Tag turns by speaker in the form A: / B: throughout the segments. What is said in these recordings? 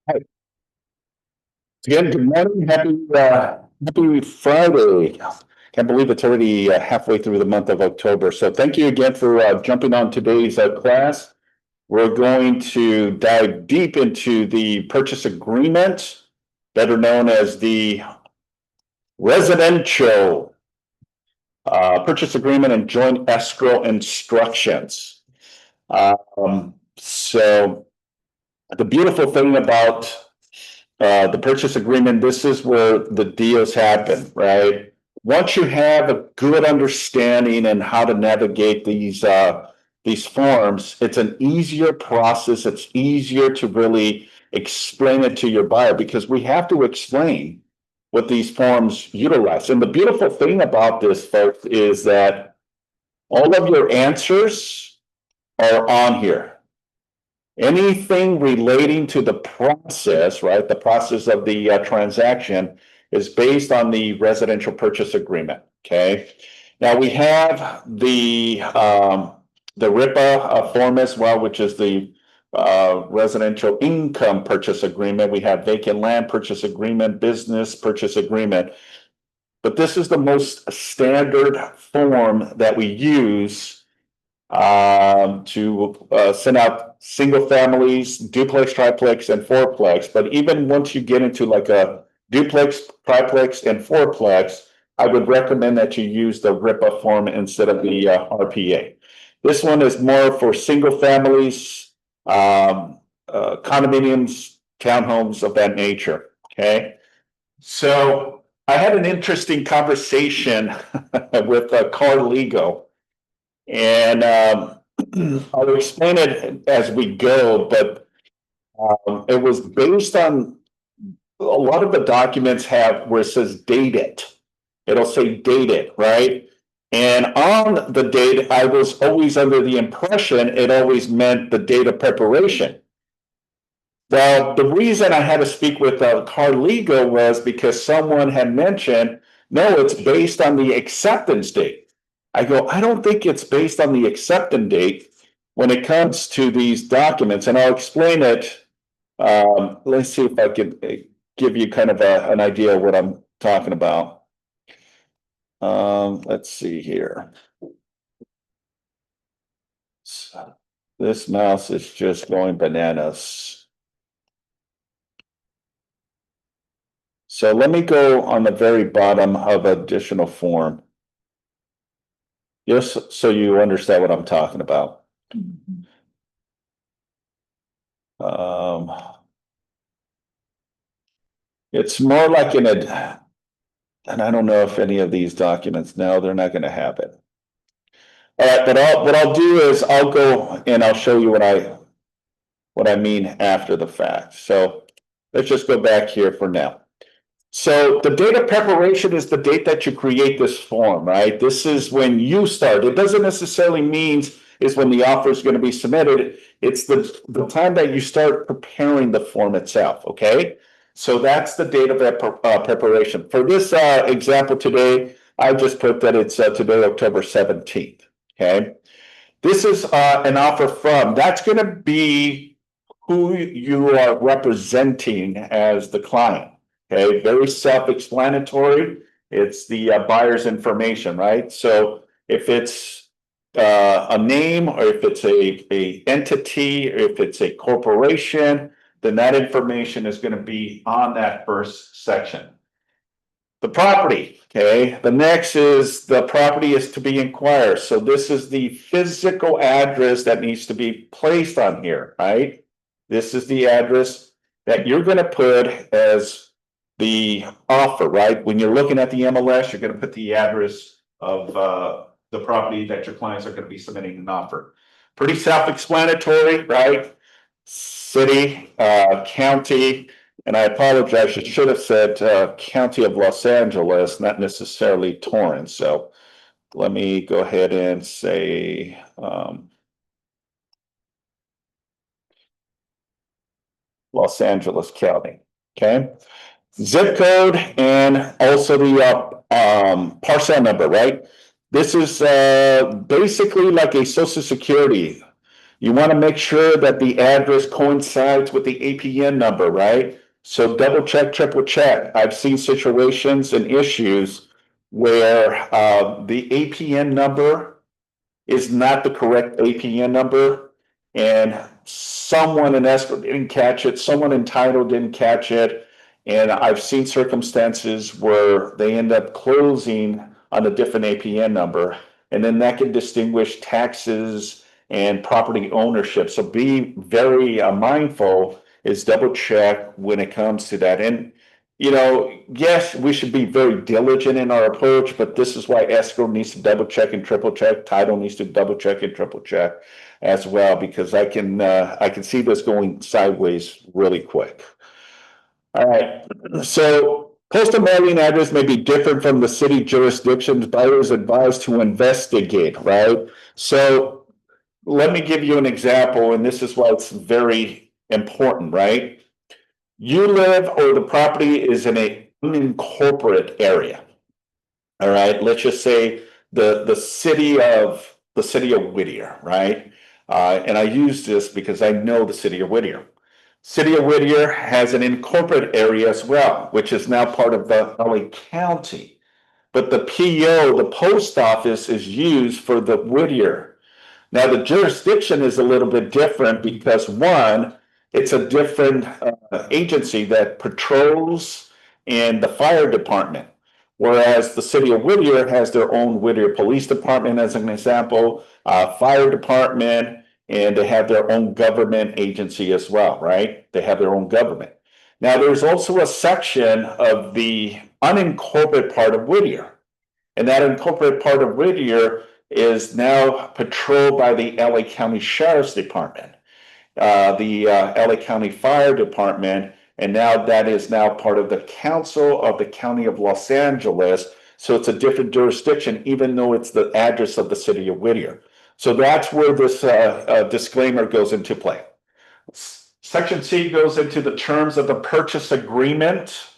A: Hi. Again, good morning. Happy Friday. Can't believe it's already halfway through the month of October. So thank you again for jumping on today's class. We're going to dive deep into the purchase agreement, better known as the residential purchase agreement and joint escrow instructions. So the beautiful thing about the purchase agreement, this is where the deals happen, right? Once you have a good understanding and how to navigate these forms, it's an easier process. It's easier to really explain it to your buyer because we have to explain what these forms utilize. And the beautiful thing about this, folks, is that all of your answers are on here. Anything relating to the process, right? The process of the transaction is based on the residential purchase agreement. Okay. Now we have the RPA form as well, which is the residential income purchase agreement. We have vacant land purchase agreement, business purchase agreement. But this is the most standard form that we use to send out single families, duplex, triplex, and fourplex. But even once you get into like a duplex, triplex, and fourplex, I would recommend that you use the RPA form instead of the RPA. This one is more for single families, condominiums, townhomes of that nature. Okay. So I had an interesting conversation with Carl, and I'll explain it as we go, but it was based on a lot of the documents have where it says date it. It'll say date it, right? And on the date, I was always under the impression it always meant the date of preparation. Well, the reason I had to speak with Carligo was because someone had mentioned, no, it's based on the acceptance date. I go, I don't think it's based on the acceptance date when it comes to these documents, and I'll explain it. Let's see if I can give you kind of an idea of what I'm talking about. Let's see here. So this mouse is just going bananas. So let me go on the very bottom of additional form. Just so you understand what I'm talking about. It's more like and I don't know if any of these documents, no, they're not going to have it. All right, but what I'll do is I'll go and I'll show you what I mean after the fact. So let's just go back here for now. So the date of preparation is the date that you create this form, right? This is when you start. It doesn't necessarily mean is when the offer is going to be submitted. It's the time that you start preparing the form itself, okay? So that's the date of that preparation. For this example today, I just put that it's today, October 17th, okay? This is an offer from, that's going to be who you are representing as the client. Okay, very self-explanatory. It's the buyer's information, right? So if it's a name, or if it's a entity, or if it's a corporation, then that information is going to be on that first section. The property, okay. The next is the property is to be inquired. So this is the physical address that needs to be placed on here, right? This is the address that you're going to put as the offer, right? When you're looking at the MLS, you're going to put the address of the property that your clients are going to be submitting an offer. Pretty self-explanatory, right? City, county, and I apologize, I should have said County of Los Angeles, not necessarily Torrance. So let me go ahead and say Los Angeles County, okay? Zip code and also the parcel number, right? This is basically like a social security. You want to make sure that the address coincides with the APN number, right? So double check, triple check. I've seen situations and issues where the APN number is not the correct APN number, and someone in escrow didn't catch it, someone in title didn't catch it, and I've seen circumstances where they end up closing on a different APN number, and then that can distinguish taxes and property ownership. So be very mindful, is double check when it comes to that. And yes, we should be very diligent in our approach, but this is why escrow needs to double check and triple check. Title needs to double check and triple check as well, because I can see this going sideways really quick. All right, so postal mailing address may be different from the city jurisdictions. Buyers advised to investigate, right? So let me give you an example, and this is why it's very important, right? You live, or the property is in a unincorporated area. All right, let's just say the city of Whittier, right? And I use this because I know the city of Whittier. City of Whittier has an incorporated area as well, which is now part of the LA County. But the PO, the post office, is used for the Whittier. Now, the jurisdiction is a little bit different because, one, it's a different agency that patrols and the fire department. Whereas the city of Whittier has their own Whittier Police Department, as an example, fire department, and they have their own government agency as well, right? They have their own government. Now, there's also a section of the unincorporated part of Whittier. And that incorporated part of Whittier is now patrolled by the LA County Sheriff's Department, the LA County Fire Department, and now that is now part of the Council of the County of Los Angeles. So it's a different jurisdiction, even though it's the address of the city of Whittier. So that's where this disclaimer goes into play. Section C goes into the terms of the purchase agreement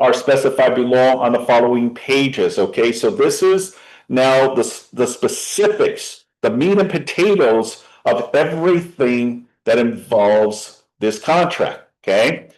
A: are specified below on the following pages. Okay, so this is now the specifics, the meat and potatoes of everything that involves this contract. Okay,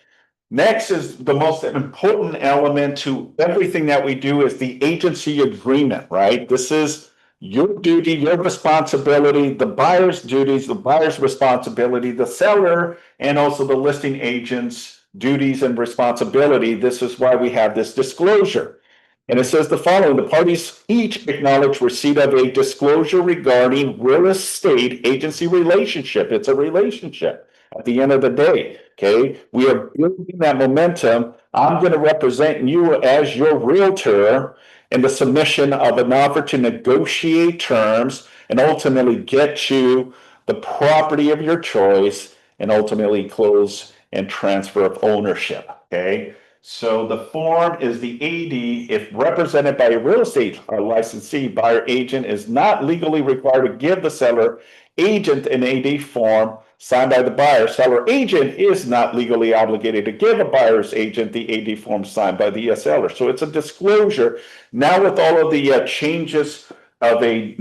A: next is the most important element to everything that we do is the agency agreement, right? This is your duty, your responsibility, the buyer's duties, the buyer's responsibility, the seller, and also the listing agent's duties and responsibility. This is why we have this disclosure. And it says the following: the parties each acknowledge receipt of a disclosure regarding real estate agency relationship. It's a relationship at the end of the day. Okay, we are building that momentum. I'm going to represent you as your realtor in the submission of an offer to negotiate terms and ultimately get you the property of your choice and ultimately close and transfer of ownership. Okay, so the form is the AD. If represented by a real estate licensee, buyer agent is not legally required to give the seller agent an AD form signed by the buyer. Seller agent is not legally obligated to give a buyer's agent the AD form signed by the seller. So it's a disclosure. Now with all of the changes of a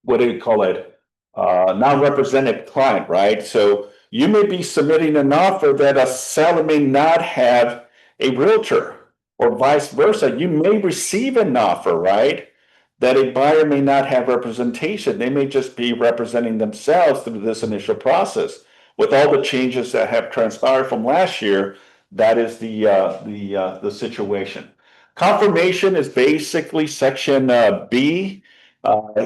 A: what do you call it? Non-represented client, right? So you may be submitting an offer that a seller may not have a realtor, or vice versa. You may receive an offer, right, that a buyer may not have representation. They may just be representing themselves through this initial process. With all the changes that have transpired from last year, that is the situation. Confirmation is basically section B,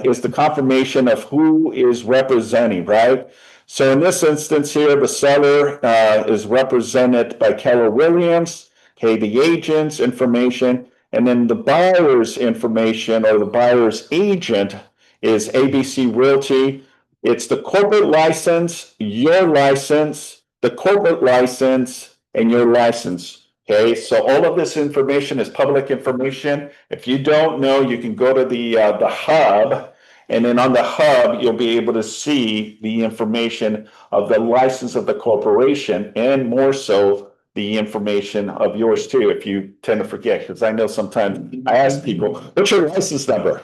A: is the confirmation of who is representing, right? So in this instance here, the seller is represented by Keller Williams, okay, the agent's information, and then the buyer's information, or the buyer's agent, is ABC Realty. It's the corporate license, your license, the corporate license, and your license. Okay, so all of this information is public information. If you don't know, you can go to the hub, and then on the hub, you'll be able to see the information of the license of the corporation, and more so, the information of yours too, if you tend to forget, because I know sometimes I ask people, what's your license number?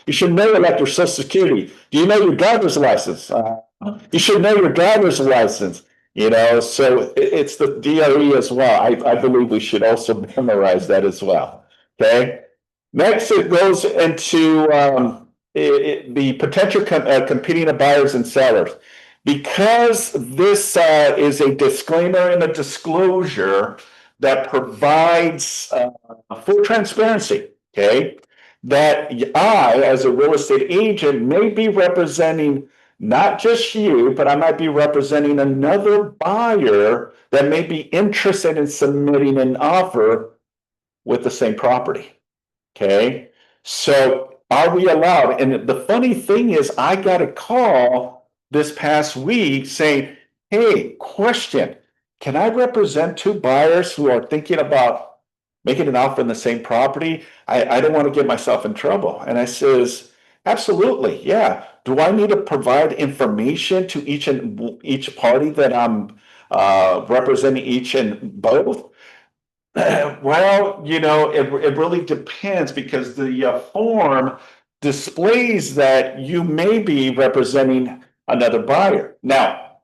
A: You should know it like your social security. Do you know your driver's license? You should know your driver's license. So it's the DRE as well. I believe we should also memorize that as well. Okay. Next, it goes into the potential competing buyers and sellers. Because this is a disclaimer and a disclosure that provides full transparency, okay, that I, as a real estate agent, may be representing not just you, but I might be representing another buyer that may be interested in submitting an offer with the same property. Okay. So are we allowed? And the funny thing is, I got a call this past week saying, hey, question, can I represent two buyers who are thinking about making an offer in the same property? I don't want to get myself in trouble. And I says, absolutely. Yeah. Do I need to provide information to each party that I'm representing each and both? Well, it really depends because the form displays that you may be representing another buyer. Now,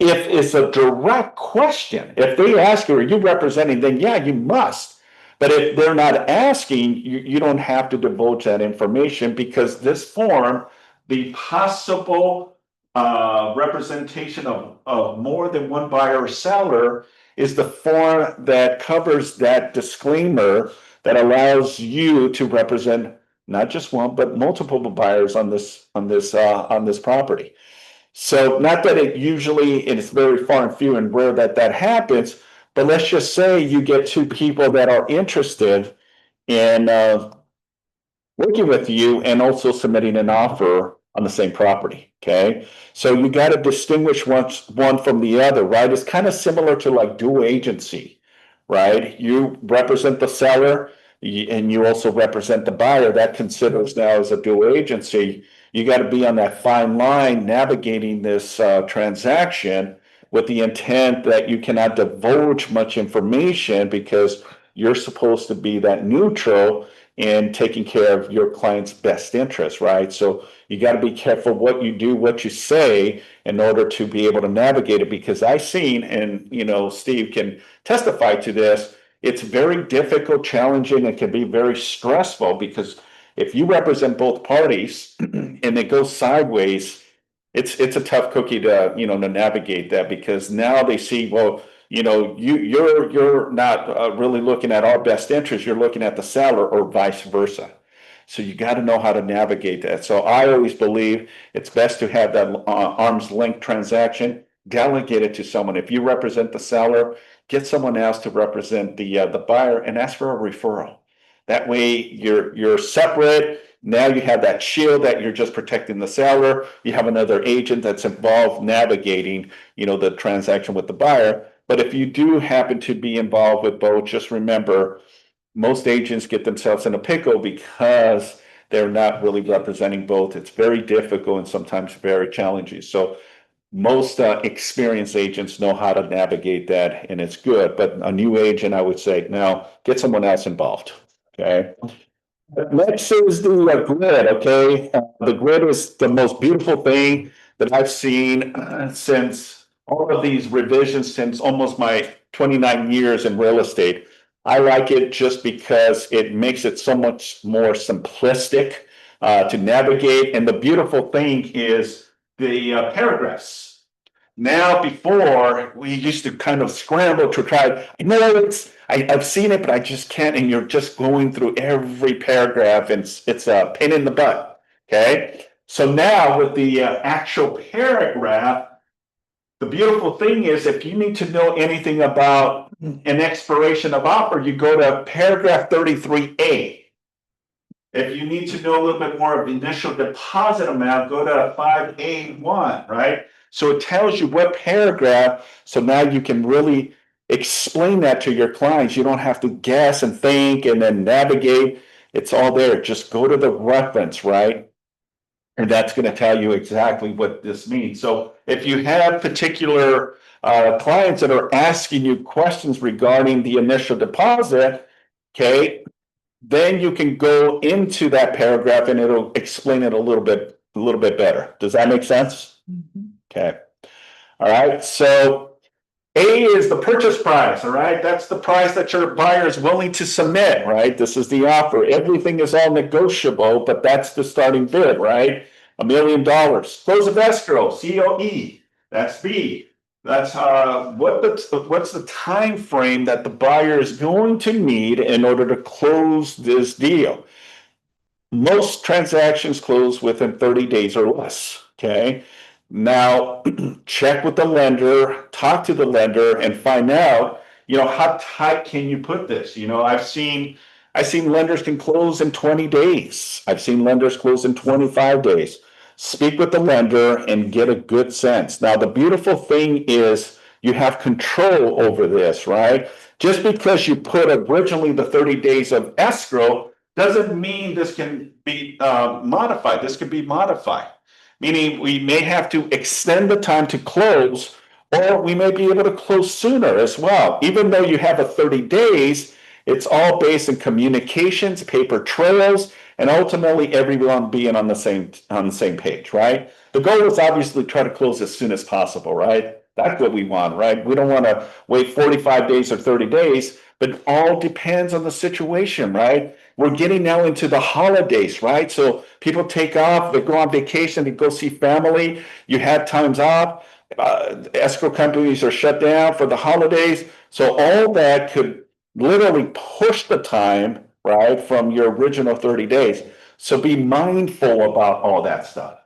A: if it's a direct question, if they ask you, are you representing, then yeah, you must. But if they're not asking, you don't have to divulge that information because this form, the possible representation of more than one buyer or seller is the form that covers that disclaimer that allows you to represent not just one, but multiple buyers on this property. So not that it's very far and few and rare that happens, but let's just say you get two people that are interested in working with you and also submitting an offer on the same property. Okay. So you got to distinguish one from the other, right? It's kind of similar to like dual agency, right? You represent the seller and you also represent the buyer. That considers now as a dual agency. You got to be on that fine line navigating this transaction with the intent that you cannot divulge much information because you're supposed to be that neutral in taking care of your client's best interest, right? So you got to be careful what you do, what you say in order to be able to navigate it because I've seen, and Steve can testify to this, it's very difficult, challenging, and can be very stressful because if you represent both parties and it goes sideways, it's a tough cookie to to navigate that because now they see, well, you're not really looking at our best interest, you're looking at the seller or vice versa. So you got to know how to navigate that. So I always believe it's best to have that arm's length transaction, delegate it to someone. If you represent the seller, get someone else to represent the buyer and ask for a referral. That way you're separate. Now you have that shield that you're just protecting the seller. You have another agent that's involved navigating, the transaction with the buyer. But if you do happen to be involved with both, just remember, most agents get themselves in a pickle because they're not really representing both. It's very difficult and sometimes very challenging. So most experienced agents know how to navigate that and it's good. But a new agent, I would say, now get someone else involved. Okay. Next is the grid, okay? The grid is the most beautiful thing that I've seen since all of these revisions, since almost my 29 years in real estate. I like it just because it makes it so much more simplistic to navigate. And the beautiful thing is the paragraphs. Now, before we used to kind of scramble to try. I've seen it, but I just can't. And you're just going through every paragraph, and it's a pain in the butt. Okay, so now with the actual paragraph, the beautiful thing is if you need to know anything about an expiration of offer, you go to paragraph 33A. If you need to know a little bit more of the initial deposit amount, go to 5A1, right? So it tells you what paragraph, so now you can really explain that to your clients. You don't have to guess and think and then navigate. It's all there. Just go to the reference, right? And that's going to tell you exactly what this means. So if you have particular clients that are asking you questions regarding the initial deposit, okay, then you can go into that paragraph and it'll explain it a little bit better. Does that make sense? Okay. All right. So A is the purchase price, all right? That's the price that your buyer is willing to submit, right? This is the offer. Everything is all negotiable, but that's the starting bid, right? $1 million. Close of escrow, COE. That's B. That's what's the time frame that the buyer is going to need in order to close this deal. Most transactions close within 30 days or less, okay? Now, check with the lender, talk to the lender and find out, how tight can you put this? I've seen lenders can close in 20 days. I've seen lenders close in 25 days. Speak with the lender and get a good sense. Now, the beautiful thing is you have control over this, right? Just because you put originally the 30 days of escrow doesn't mean this can be modified. This can be modified, meaning we may have to extend the time to close, or we may be able to close sooner as well. Even though you have a 30 days, it's all based in communications, paper trails, and ultimately everyone being on the same page, right? The goal is obviously try to close as soon as possible, right? That's what we want, right? We don't want to wait 45 days or 30 days, but it all depends on the situation, right? We're getting now into the holidays, right? So people take off, they go on vacation, they go see family. You have times off. Escrow companies are shut down for the holidays. So all that could literally push the time, right, from your original 30 days. So be mindful about all that stuff.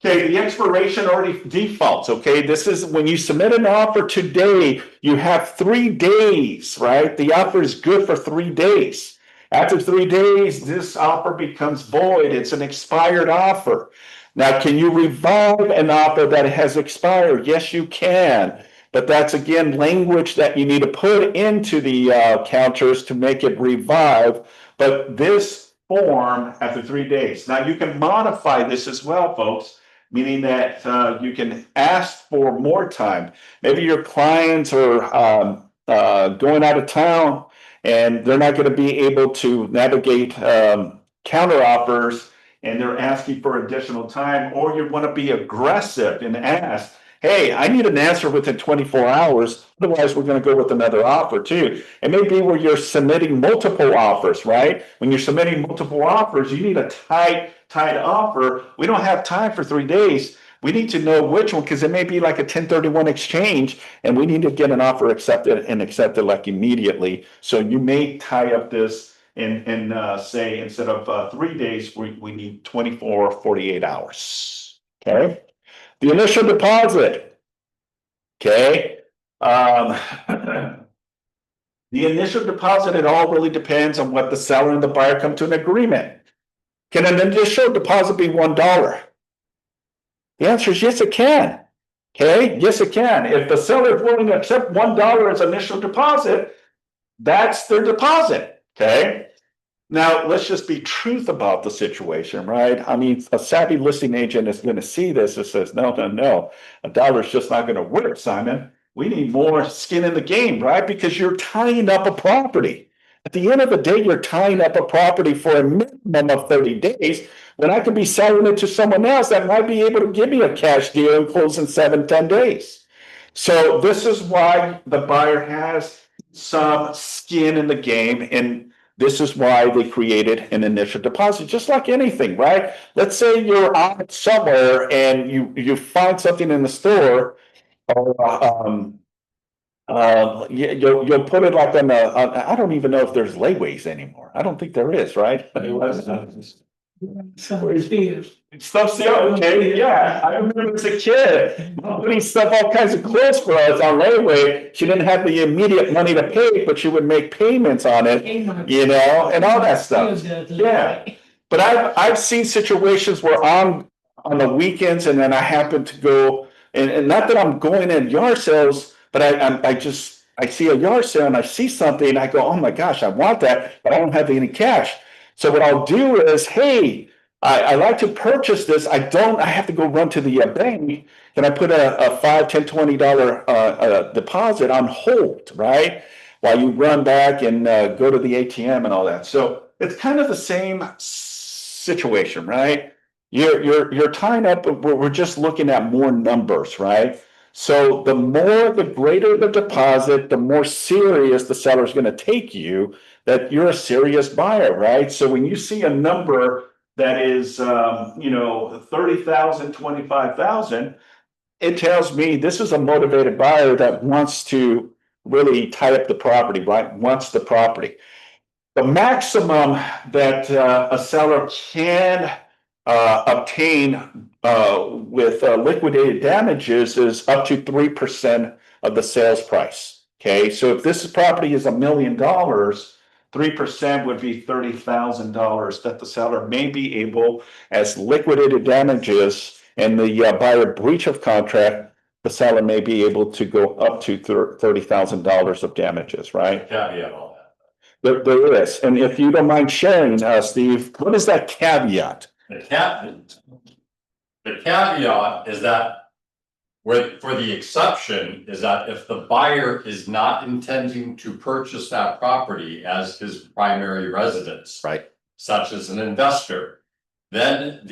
A: Okay, the expiration already defaults, okay? This is when you submit an offer today, you have 3 days, right? The offer is good for 3 days. After 3 days, this offer becomes void. It's an expired offer. Now, can you revive an offer that has expired? Yes, you can. But that's, again, language that you need to put into the counters to make it revive. But this form after 3 days. Now, you can modify this as well, folks, meaning that you can ask for more time. Maybe your clients are going out of town and they're not going to be able to navigate counter offers and they're asking for additional time, or you want to be aggressive and ask, hey, I need an answer within 24 hours. Otherwise, we're going to go with another offer too. It may be where you're submitting multiple offers, right? When you're submitting multiple offers, you need a tight offer. We don't have time for 3 days. We need to know which one, because it may be like a 1031 exchange, and we need to get an offer accepted like immediately. So you may tie up this and say instead of 3 days, we need 24, 48 hours. Okay. The initial deposit. Okay. The initial deposit, it all really depends on what the seller and the buyer come to an agreement. Can an initial deposit be $1? The answer is yes, it can. Okay, yes, it can. If the seller is willing to accept $1 as initial deposit, that's their deposit. Okay. Now, let's just be truth about the situation, right? I mean, a savvy listing agent is going to see this and says, no, $1 is just not going to work, Simon. We need more skin in the game, right? Because you're tying up a property. At the end of the day, you're tying up a property for a minimum of 30 days when I could be selling it to someone else that might be able to give me a cash deal and close in 7, 10 days. So this is why the buyer has some skin in the game, and this is why they created an initial deposit, just like anything, right? Let's say you're out somewhere and you find something in the store, or you'll put it like on I don't even know if there's layaways anymore. I don't think there is, right? Stuff's okay, yeah. I remember as a kid, Mom putting stuff, all kinds of clothes for us on layaway. She didn't have the immediate money to pay, but she would make payments on it, and all that stuff. Yeah. But I've seen situations where on the weekends, and then I happen to go, and not that I'm going in yard sales, but I see a yard sale and I see something and I go, oh my gosh, I want that, but I don't have any cash. So what I'll do is, hey, I like to purchase this. I have to go run to the bank. Can I put a $5, $10, $20 deposit on hold, right? While you run back and go to the ATM and all that. So it's kind of the same situation, right? You're tying up, we're just looking at more numbers, right? So the greater the deposit, the more serious the seller's going to take you that you're a serious buyer, right? So when you see a number that is, 30,000, 25,000, it tells me this is a motivated buyer that wants to really tie up the property, right? Wants the property. The maximum that a seller can obtain with liquidated damages is up to 3% of the sales price. Okay, so if this property is $1 million, 3% would be $30,000 that the seller may be able, as liquidated damages and the buyer breach of contract, the seller may be able to go up to $30,000 of damages, right?
B: Caveat all that.
A: There is, and if you don't mind sharing, Steve, what is that caveat?
B: The caveat is that for the exception is that if the buyer is not intending to purchase that property as his primary residence,
A: right,
B: such as an investor, then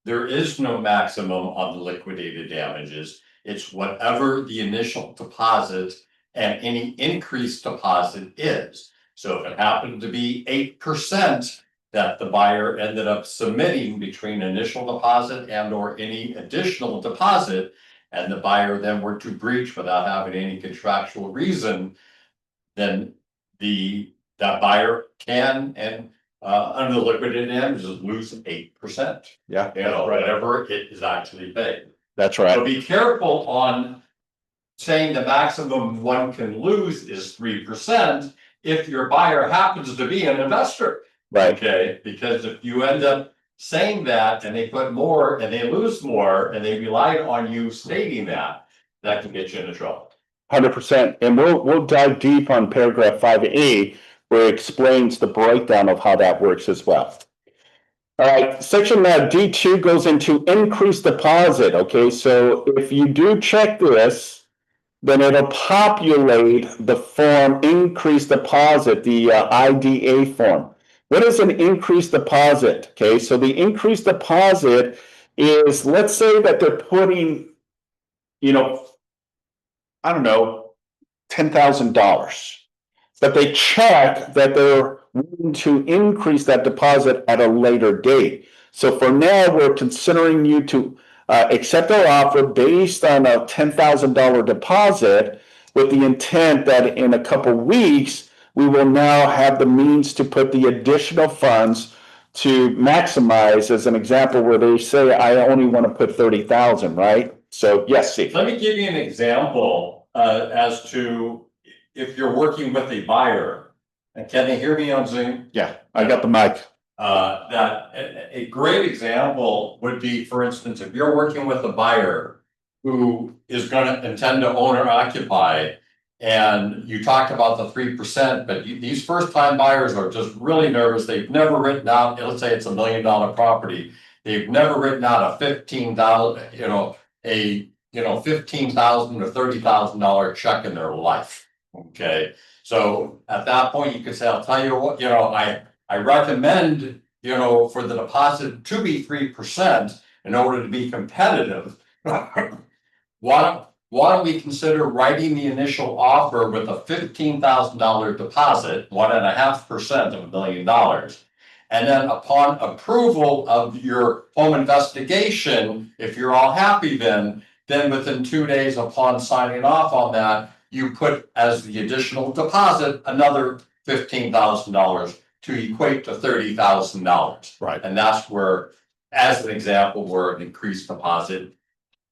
B: there is no maximum on the liquidated damages. It's whatever the initial deposit and any increased deposit is. So if it happened to be 8% that the buyer ended up submitting between initial deposit and or any additional deposit, and the buyer then were to breach without having any contractual reason, then that buyer can and under the liquidated damages lose 8%.
A: Yeah,
B: whatever it is actually paid.
A: That's right.
B: So be careful on saying the maximum one can lose is 3% if your buyer happens to be an investor.
A: Right.
B: Okay, because if you end up saying that and they put more and they lose more and they relied on you stating that can get you into trouble.
A: 100%. And we'll dive deep on paragraph 5A, where it explains the breakdown of how that works as well. All right, section D2 goes into increased deposit. Okay, so if you do check this, then it'll populate the form increased deposit, the IDA form. What is an increased deposit? Okay, so the increased deposit is, let's say that they're putting, I don't know, $10,000, but they check that they're willing to increase that deposit at a later date. So for now, we're considering you to accept our offer based on a $10,000 deposit with the intent that in a couple weeks, we will now have the means to put the additional funds to maximize, as an example, where they say, I only want to put 30,000, right? So yes, Steve.
B: Let me give you an example as to if you're working with a buyer. And can they hear me on Zoom?
A: Yeah, I got the mic.
B: That a great example would be, for instance, if you're working with a buyer who is going to intend to own or occupy, and you talked about the 3%, but these first-time buyers are just really nervous. They've never written out, let's say it's $1 million property. They've never written out a $15,000, $15,000 or $30,000 check in their life. Okay, so at that point you could say, I'll tell you what, I recommend, for the deposit to be 3% in order to be competitive. Why don't we consider writing the initial offer with a $15,000 deposit, 1.5% of $1 million. And then upon approval of your home investigation, if you're all happy, then within 2 days upon signing off on that, you put as the additional deposit another $15,000 to equate to $30,000.
A: Right.
B: And that's where, as an example, where an increased deposit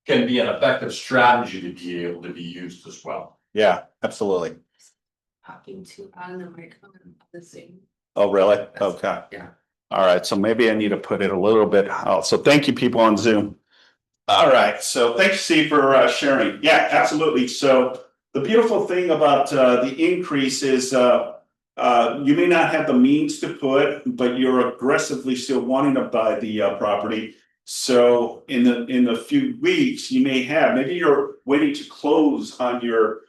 B: can be an effective strategy to be able to be used as well.
A: Yeah, absolutely.
C: Talking to on the microphone of the Zoom.
A: Oh, really? Okay.
C: Yeah.
A: All right, so maybe I need to put it a little bit out. So thank you, people on Zoom. All right, so thanks, Steve, for sharing. Yeah, absolutely. So the beautiful thing about the increase is you may not have the means to put, but you're aggressively still wanting to buy the property. So in a few weeks, you may have, maybe you're waiting to close on your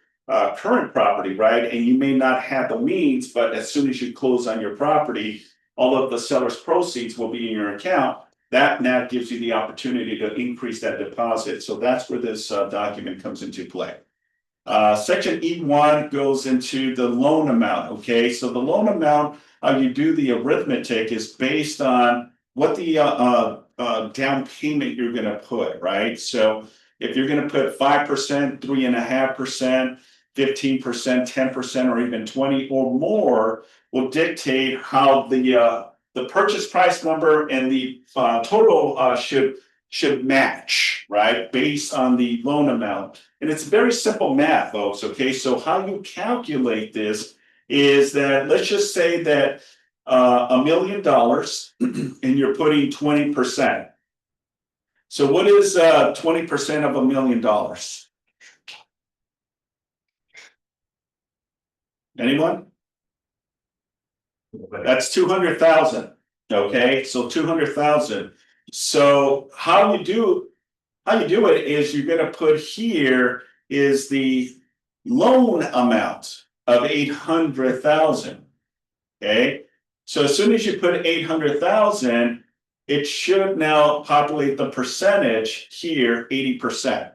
A: current property, right? And you may not have the means, but as soon as you close on your property, all of the seller's proceeds will be in your account. That now gives you the opportunity to increase that deposit. So that's where this document comes into play. Section E1 goes into the loan amount, okay? So the loan amount, how you do the arithmetic is based on what the down payment you're gonna put, right? So if you're gonna put 5%, 3.5%, 15%, 10%, or even 20 or more will dictate how the purchase price number and the total should match, right? Based on the loan amount. And it's very simple math, folks, okay? So how you calculate this is that, let's just say that $1 million and you're putting 20%. So what is 20% of $1 million? Anyone? That's 200,000, okay? So 200,000. So how you do it is you're gonna put here is the loan amount of 800,000. Okay, so as soon as you put 800,000, it should now populate the percentage here, 80%.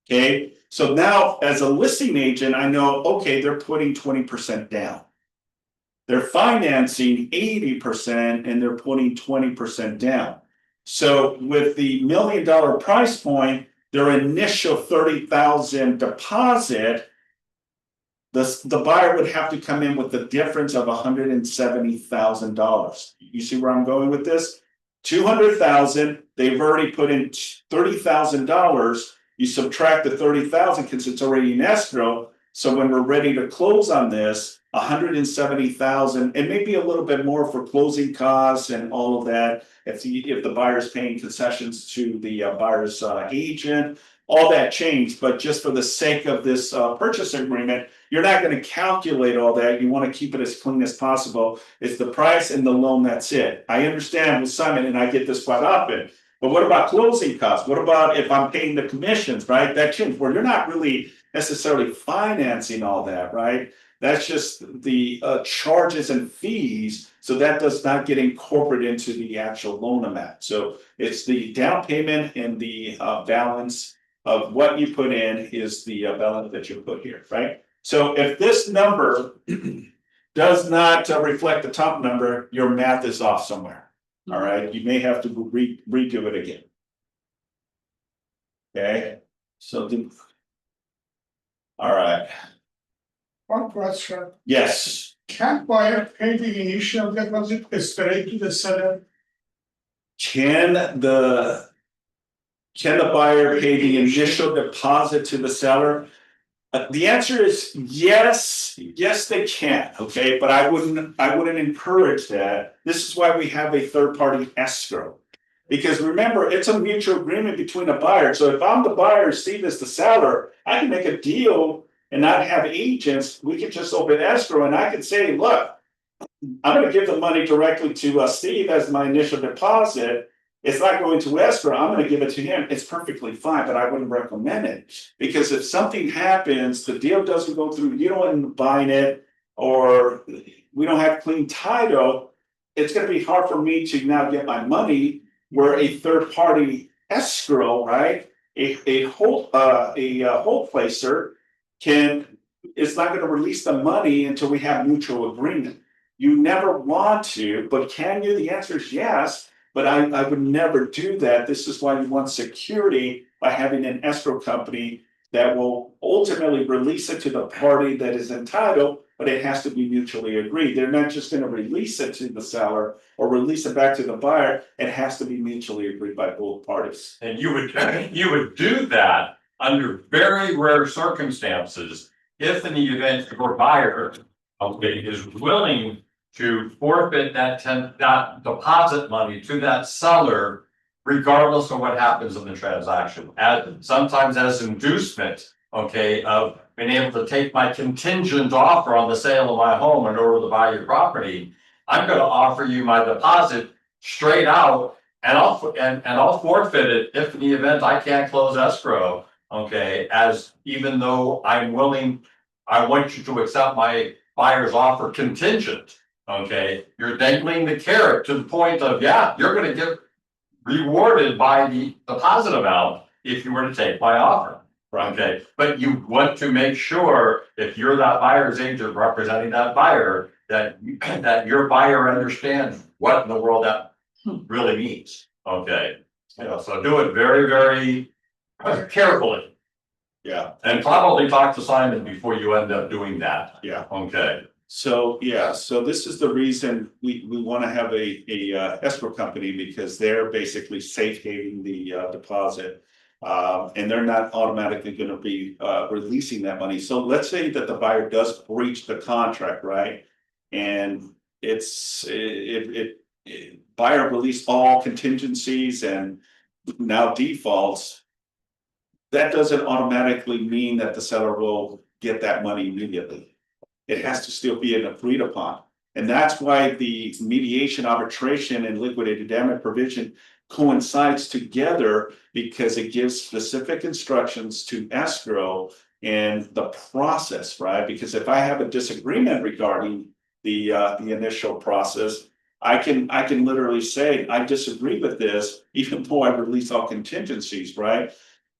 A: Okay, so now as a listing agent, I know, okay, they're putting 20% down. They're financing 80% and they're putting 20% down. So with the $1 million price point, their initial 30,000 deposit, the buyer would have to come in with the difference of $170,000. You see where I'm going with this? 200,000, they've already put in $30,000. You subtract the 30,000 because it's already in escrow. So when we're ready to close on this, 170,000, and maybe a little bit more for closing costs and all of that. If the buyer's paying concessions to the buyer's agent, all that changed. But just for the sake of this purchase agreement, you're not going to calculate all that. You want to keep it as clean as possible. It's the price and the loan. That's it. I understand with Simon, and I get this quite often. But what about closing costs? What about if I'm paying the commissions, right? That changed where you're not really necessarily financing all that, right? That's just the charges and fees. So that does not get incorporated into the actual loan amount. So it's the down payment and the balance of what you put in is the balance that you put here, right? So if this number does not reflect the top number, your math is off somewhere. All right, you may have to redo it again. Okay, so all right.
D: One question,
A: Yes.
D: can buyer pay the initial deposit straight to the seller?
A: Can the buyer pay the initial deposit to the seller? The answer is yes, they can, okay, but I wouldn't encourage that. This is why we have a third-party escrow. Because remember, it's a mutual agreement between a buyer. So if I'm the buyer, Steve is the seller, I can make a deal and not have agents. We could just open escrow and I could say, look, I'm gonna give the money directly to Steve as my initial deposit. It's not going to escrow, I'm gonna give it to him. It's perfectly fine, but I wouldn't recommend it. Because if something happens, the deal doesn't go through, you don't end up buying it, or we don't have clean title, it's gonna be hard for me to now get my money where a third party escrow, right? A hold placer it's not gonna release the money until we have mutual agreement. You never want to, but can you? The answer is yes. But I would never do that. This is why you want security by having an escrow company that will ultimately release it to the party that is entitled, but it has to be mutually agreed. They're not just going to release it to the seller or release it back to the buyer. It has to be mutually agreed by both parties.
B: And you would do that under very rare circumstances if in the event your buyer is willing to forfeit that deposit money to that seller, regardless of what happens in the transaction, sometimes as inducement, okay, of been able to take my contingent offer on the sale of my home in order to buy your property, I'm gonna offer you my deposit straight out, and I'll forfeit it if in the event I can't close escrow, okay, as even though I'm willing, I want you to accept my buyer's offer contingent, okay? You're dangling the carrot to the point of, yeah, you're gonna get rewarded by the deposit amount if you were to take my offer. Okay, but you want to make sure if you're that buyer's agent representing that buyer, that that your buyer understands what in the world that really means. Okay, you know, so do it very, very carefully,
E: Yeah,
B: and probably talk to Simon before you end up doing that.
E: yeah.
B: Okay,
E: So, yeah, so this is the reason we want to have a escrow company, because they're basically safe having the deposit. And they're not automatically gonna be releasing that money. So let's say that the buyer does breach the contract, right? And buyer released all contingencies and now defaults. That doesn't automatically mean that the seller will get that money immediately. It has to still be an agreed upon. And that's why the mediation, arbitration, and liquidated damage provision coincides together, because it gives specific instructions to escrow and the process, right? Because if I have a disagreement regarding the initial process, I can literally say, I disagree with this, even though I release all contingencies, right?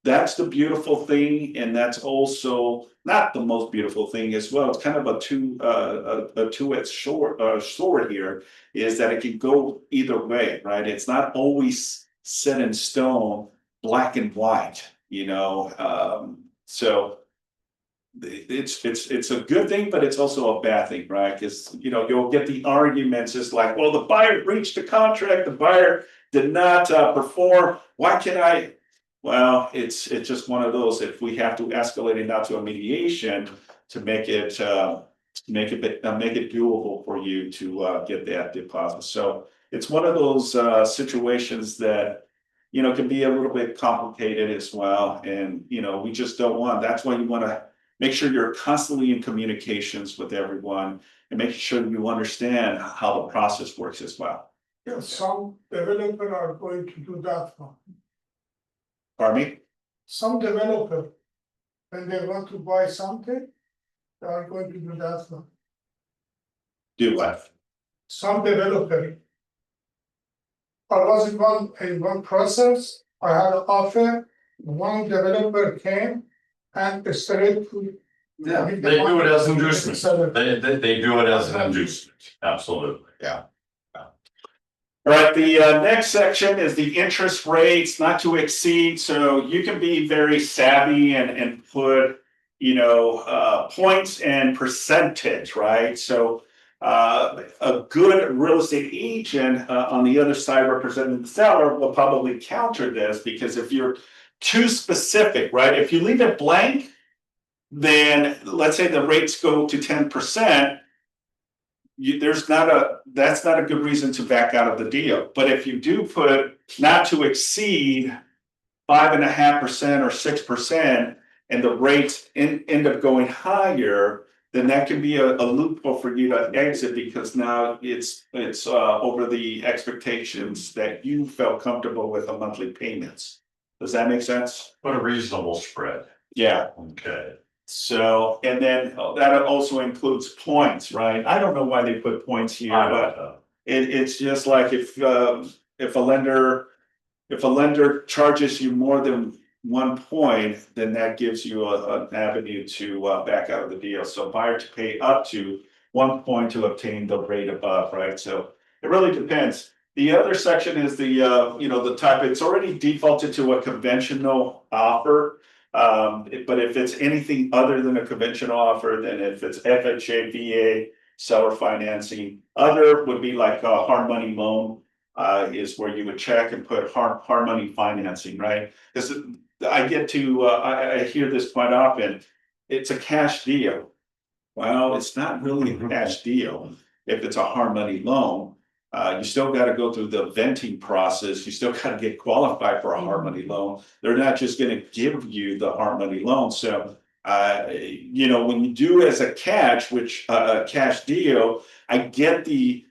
E: That's the beautiful thing, and that's also not the most beautiful thing as well. It's kind of a two-edged sword here, is that it can go either way, right? It's not always set in stone, black and white, you know. So it's a good thing, but it's also a bad thing, right? Because you know, you'll get the arguments, it's like, well, the buyer breached the contract, the buyer did not perform. Why can I? Well, it's just one of those. If we have to escalate it now to a mediation to make it doable for you to get that deposit. So it's one of those situations that, you know, can be a little bit complicated as well. And you know, we just don't want. That's why you want to make sure you're constantly in communications with everyone and make sure you understand how the process works as well.
D: Yeah, some developer are going to do that one.
E: Pardon me?
D: Some developer, when they want to buy something, they are going to do that one.
E: Do what?
D: Some developer. I was in one process, I had an offer, one developer came and started to.
B: yeah, they do it as inducement. They do it as an inducement, absolutely.
E: All right, the next section is the interest rates not to exceed. So you can be very savvy and put, you know, points and percentage, right? So a good real estate agent on the other side representing the seller will probably counter this, because if you're too specific, right? If you leave it blank, then let's say the rates go to 10%. That's not a good reason to back out of the deal. But if you do put not to exceed 5.5% or 6%, and the rates end up going higher, then that can be a loophole for you to exit, because now it's over the expectations that you felt comfortable with the monthly payments. Does that make sense?
B: But a reasonable spread.
E: Yeah.
B: Okay.
E: So, and then that also includes points, right? I don't know why they put points here,
B: I
E: but
B: don't know.
E: it's just like if a lender charges you more than 1 point, then that gives you an avenue to back out of the deal. So buyer to pay up to 1 point to obtain the rate above, right? So it really depends. The other section is the you know, the type. It's already defaulted to a conventional offer. But if it's anything other than a conventional offer, then if it's FHA, VA, seller financing, other would be like a hard money loan, is where you would check and put hard money financing, right? Because I hear this quite often. It's a cash deal. Well, it's not really a cash deal if it's a hard money loan. You still got to go through the venting process. You still got to get qualified for a hard money loan. They're not just going to give you the hard money loan. So When you do as a catch, which a cash deal, I get the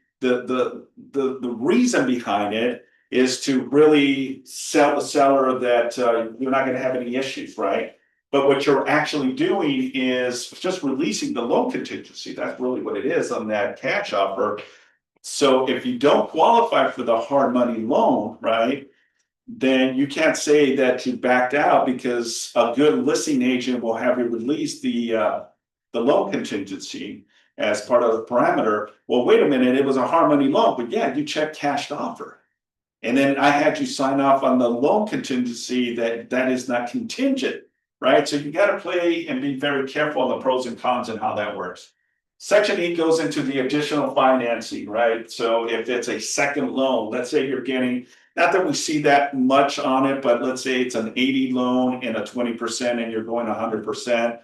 E: reason behind it is to really sell the seller that you're not going to have any issues, right? But what you're actually doing is just releasing the loan contingency. That's really what it is on that cash offer. So if you don't qualify for the hard money loan, right, then you can't say that you backed out because a good listing agent will have you release the loan contingency as part of the parameter. Well, wait a minute, it was a hard money loan, but yeah, you checked cashed offer. And then I had you sign off on the loan contingency that is not contingent, right? So you got to play and be very careful on the pros and cons and how that works. Section E goes into the additional financing, right? So if it's a second loan, let's say you're getting, not that we see that much on it, but let's say it's an 80 loan and a 20% and you're going 100%.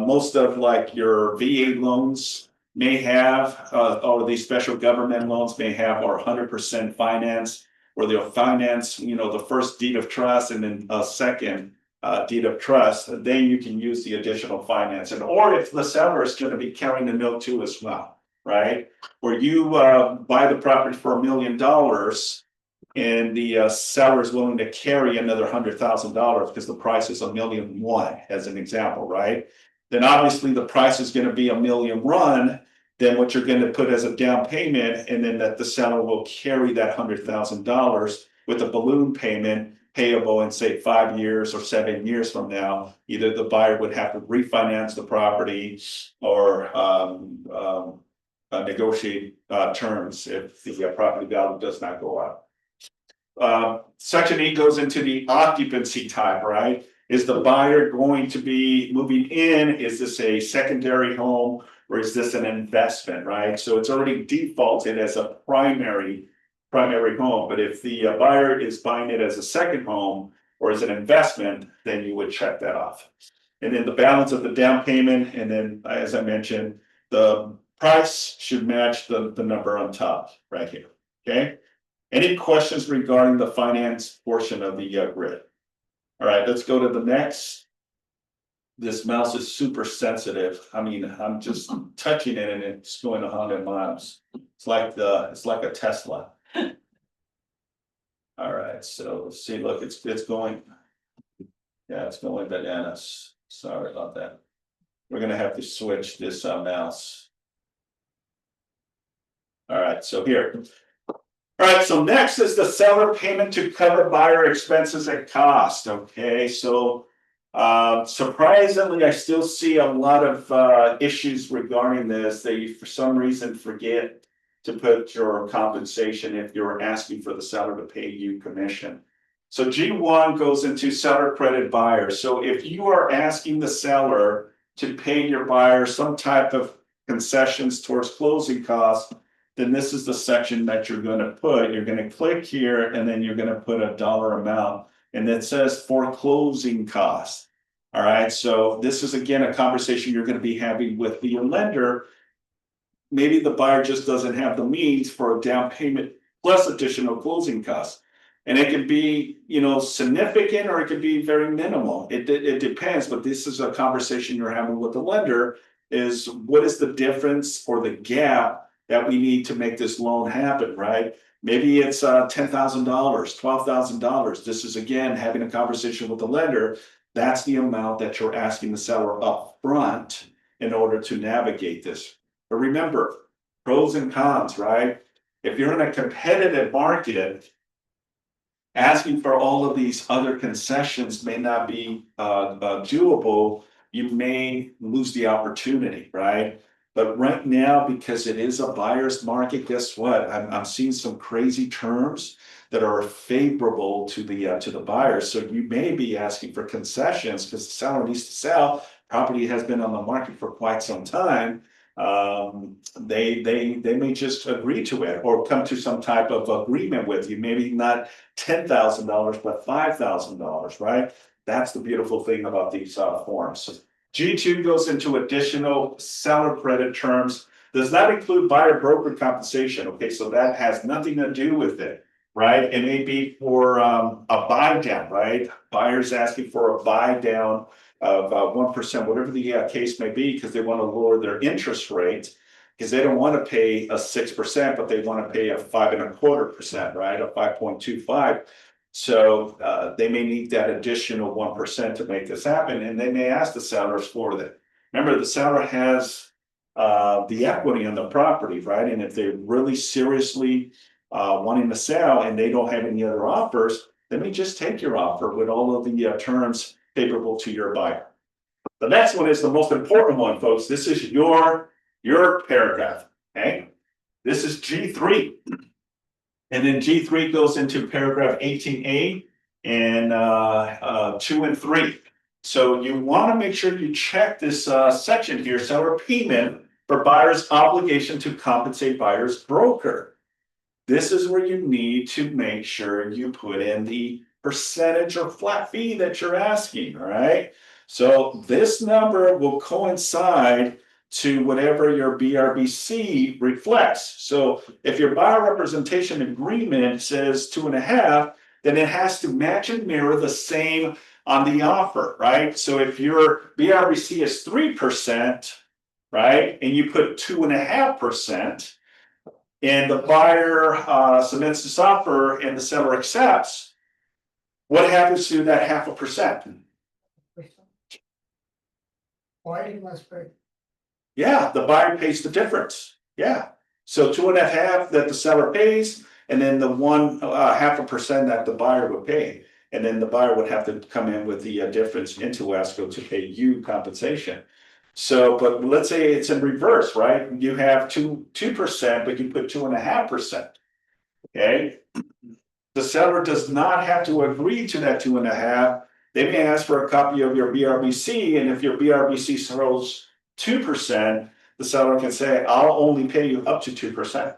E: Most of like your VA loans may have, or these special government loans may have, or 100% finance, where they'll finance, the first deed of trust and then a second deed of trust, then you can use the additional financing. Or if the seller is going to be carrying the note too as well, right? Where you buy the property for $1 million and the seller is willing to carry another $100,000 because the price is $1.1 million, as an example, right? Then obviously the price is going to be $1 million, then what you're going to put as a down payment, and then that the seller will carry that $100,000 with a balloon payment payable in say 5 years or 7 years from now. Either the buyer would have to refinance the property or negotiate terms if the property value does not go up. Section E goes into the occupancy type, right? Is the buyer going to be moving in? Is this a secondary home or is this an investment, right? So it's already defaulted as a primary home. But if the buyer is buying it as a second home or as an investment, then you would check that off. And then the balance of the down payment, and then as I mentioned, the price should match the number on top right here. Okay. Any questions regarding the finance portion of the grid? All right, let's go to the next. This mouse is super sensitive. I mean, I'm just touching it and it's going 100 miles. It's like a Tesla. All right, so let's see, look, it's going. Yeah, it's going bananas. Sorry about that. We're gonna have to switch this mouse. All right, so here. All right, so next is the seller payment to cover buyer expenses and cost. Okay, so surprisingly, I still see a lot of issues regarding this. They, for some reason, forget to put your compensation if you're asking for the seller to pay you commission. So G1 goes into seller credit buyer. So if you are asking the seller to pay your buyer some type of concessions towards closing costs, then this is the section that you're going to put. You're going to click here and then you're going to put a dollar amount and it says for closing costs. All right, so this is again a conversation you're going to be having with the lender. Maybe the buyer just doesn't have the means for a down payment plus additional closing costs. And it can be, significant or it could be very minimal. It depends, but this is a conversation you're having with the lender is what is the difference or the gap that we need to make this loan happen, right? Maybe it's $10,000, $12,000. This is again having a conversation with the lender. That's the amount that you're asking the seller up front in order to navigate this. But remember, pros and cons, right? If you're in a competitive market, asking for all of these other concessions may not be doable. You may lose the opportunity, right? But right now, because it is a buyer's market, guess what? I'm seeing some crazy terms that are favorable to the buyers. So you may be asking for concessions because the seller needs to sell. Property has been on the market for quite some time. They may just agree to it or come to some type of agreement with you. Maybe not $10,000, but $5,000, right? That's the beautiful thing about these forms. G2 goes into additional seller credit terms, does not include buyer broker compensation. Okay, so that has nothing to do with it, right? It may be for a buy down, right? Buyers asking for a buy down of 1%, whatever the case may be, because they want to lower their interest rate. Because they don't want to pay a 6%, but they want to pay a 5.25%, right? A 5.25. So they may need that additional 1% to make this happen, and they may ask the sellers for that. Remember, the seller has the equity on the property, right? And if they're really seriously wanting to sell and they don't have any other offers, they may just take your offer with all of the terms favorable to your buyer. The next one is the most important one, folks. This is your paragraph, okay? This is G3. And then G3 goes into paragraph 18A and 2 and 3. So you want to make sure you check this section here, seller payment for buyer's obligation to compensate buyer's broker. This is where you need to make sure you put in the percentage or flat fee that you're asking, all right? So this number will coincide to whatever your BRBC reflects. So if your buyer representation agreement says 2.5, then it has to match and mirror the same on the offer, right? So if your BRBC is 3%, right, and you put 2.5%, and the buyer submits this offer and the seller accepts, what happens to that 0.5%?
D: Why you must pay?
E: Yeah, the buyer pays the difference. Yeah. So 2.5 that the seller pays, and then the 0.5% that the buyer would pay. And then the buyer would have to come in with the difference into escrow to pay you compensation. So, but let's say it's in reverse, right? You have 2%, but you put 2.5%. Okay. The seller does not have to agree to that 2.5. They may ask for a copy of your BRBC, and if your BRBC throws 2%, the seller can say, I'll only pay you up to 2%.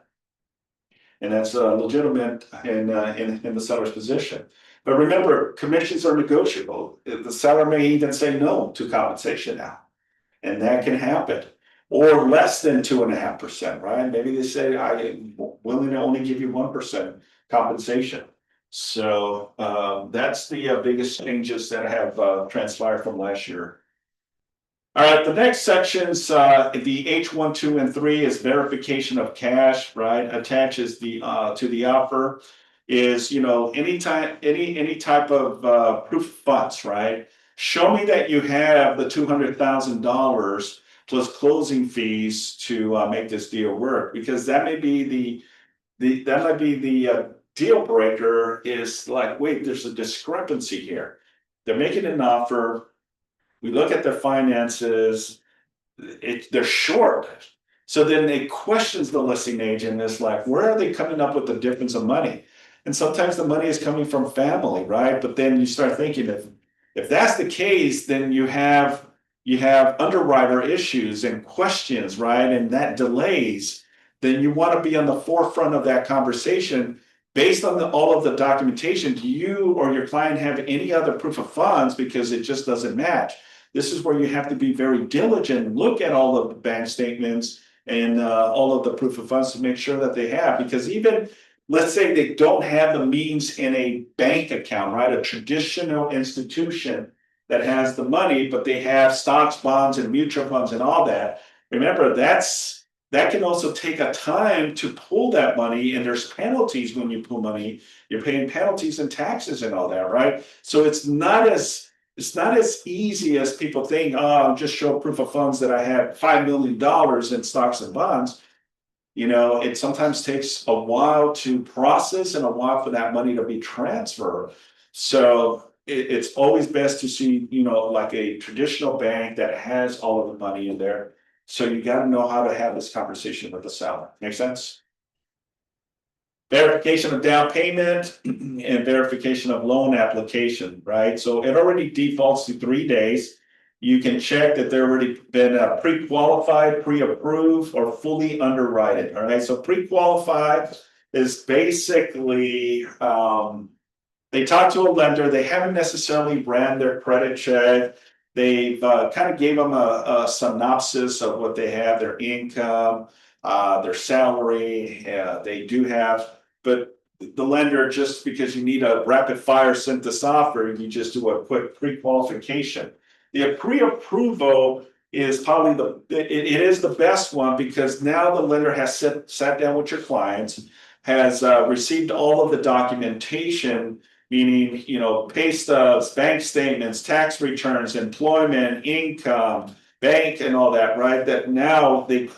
E: And that's legitimate in the seller's position. But remember, commissions are negotiable. The seller may even say no to compensation now. And that can happen. Or less than 2.5%, right? Maybe they say, I am willing to only give you 1% compensation. So that's the biggest changes that have transpired from last year. All right, the next sections, the H1, 2, and 3 is verification of cash, right? Attaches the to the offer is, you know, any type of proof of funds, right? Show me that you have the $200,000 plus closing fees to make this deal work, because that may be the deal breaker. Is like, wait, there's a discrepancy here. They're making an offer. We look at their finances, they're short. So then it questions the listing agent. It's like, where are they coming up with the difference of money? And sometimes the money is coming from family, right? But then you start thinking, if that's the case, then you have underwriter issues and questions, right? And that delays. Then you want to be on the forefront of that conversation. Based on all of the documentation, do you or your client have any other proof of funds? Because it just doesn't match. This is where you have to be very diligent, look at all of the bank statements and all of the proof of funds to make sure that they have. Because even, let's say they don't have the means in a bank account, right? A traditional institution that has the money, but they have stocks, bonds, and mutual funds and all that. Remember, that can also take a time to pull that money, and there's penalties when you pull money. You're paying penalties and taxes and all that, right? So it's not as easy as people think. Oh, I'll just show proof of funds that I have $5 million in stocks and bonds. You know, it sometimes takes a while to process and a while for that money to be transferred. So it's always best to see, you know, like a traditional bank that has all of the money in there. So you got to know how to have this conversation with the seller. Make sense? Verification of down payment and verification of loan application, right? So it already defaults to 3 days. You can check that they've already been pre-qualified, pre-approved, or fully underwritten. All right. So pre-qualified is basically they talk to a lender. They haven't necessarily ran their credit check. They've kind of gave them a synopsis of what they have, their income, their salary. They do have, but the lender, just because you need a rapid fire sent this offer, you just do a quick pre-qualification. The pre-approval is probably it is the best one, because now the lender has sat down with your clients, has received all of the documentation, meaning, pay stubs, bank statements, tax returns, employment, income, bank and all that, right? That now they've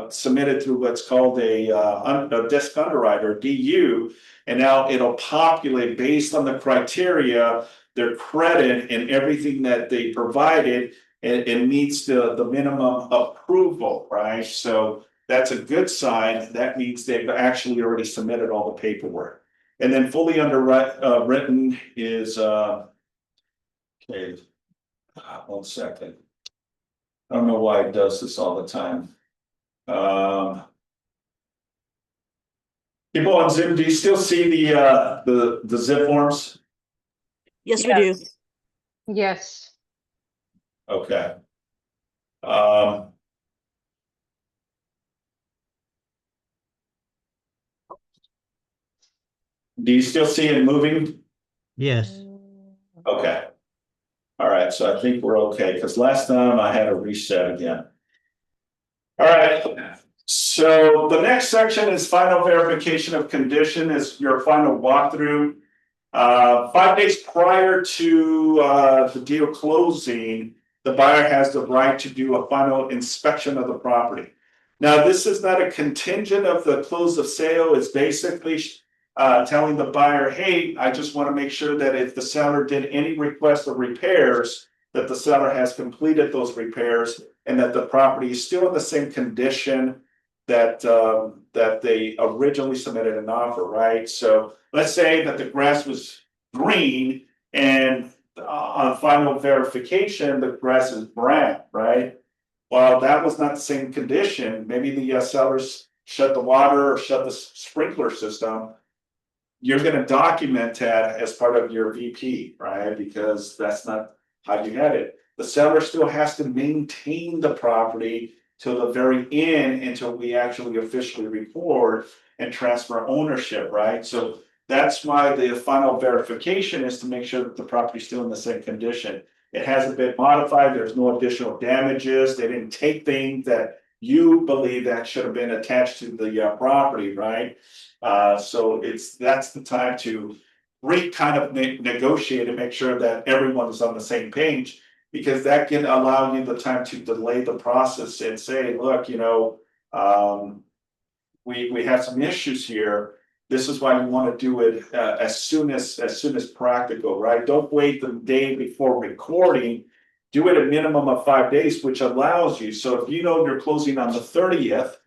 E: submitted through what's called a disc underwriter, DU, and now it'll populate based on the criteria, their credit and everything that they provided, it meets the minimum approval, right? So that's a good sign. That means they've actually already submitted all the paperwork. And then fully underwritten is okay. 1 second. I don't know why it does this all the time. People on Zoom, do you still see the zip forms?
F: Yes, we do.
C: Yes.
E: Okay. Do you still see it moving?
G: Yes.
E: Okay. All right, so I think we're okay, because last time I had to reset again. All right, so the next section is final verification of condition, is your final walkthrough. 5 days prior to the deal closing, the buyer has the right to do a final inspection of the property. Now, this is not a contingent of the close of sale, it's basically telling the buyer, hey, I just want to make sure that if the seller did any request of repairs, that the seller has completed those repairs and that the property is still in the same condition that that they originally submitted an offer, right? So let's say that the grass was green and on final verification, the grass is brown, right? Well, that was not the same condition. Maybe the sellers shut the water or shut the sprinkler system. You're going to document that as part of your VP, right? Because that's not how you had it. The seller still has to maintain the property till the very end until we actually officially record and transfer ownership, right? So that's why the final verification is to make sure that the property is still in the same condition. It hasn't been modified. There's no additional damages. They didn't take things that you believe that should have been attached to the property, right? So that's the time to kind of negotiate and make sure that everyone is on the same page, because that can allow you the time to delay the process and say, look, we have some issues here. This is why you want to do it as soon as practical, right? Don't wait the day before recording. Do it a minimum of 5 days, which allows you. So if you're closing on the 30th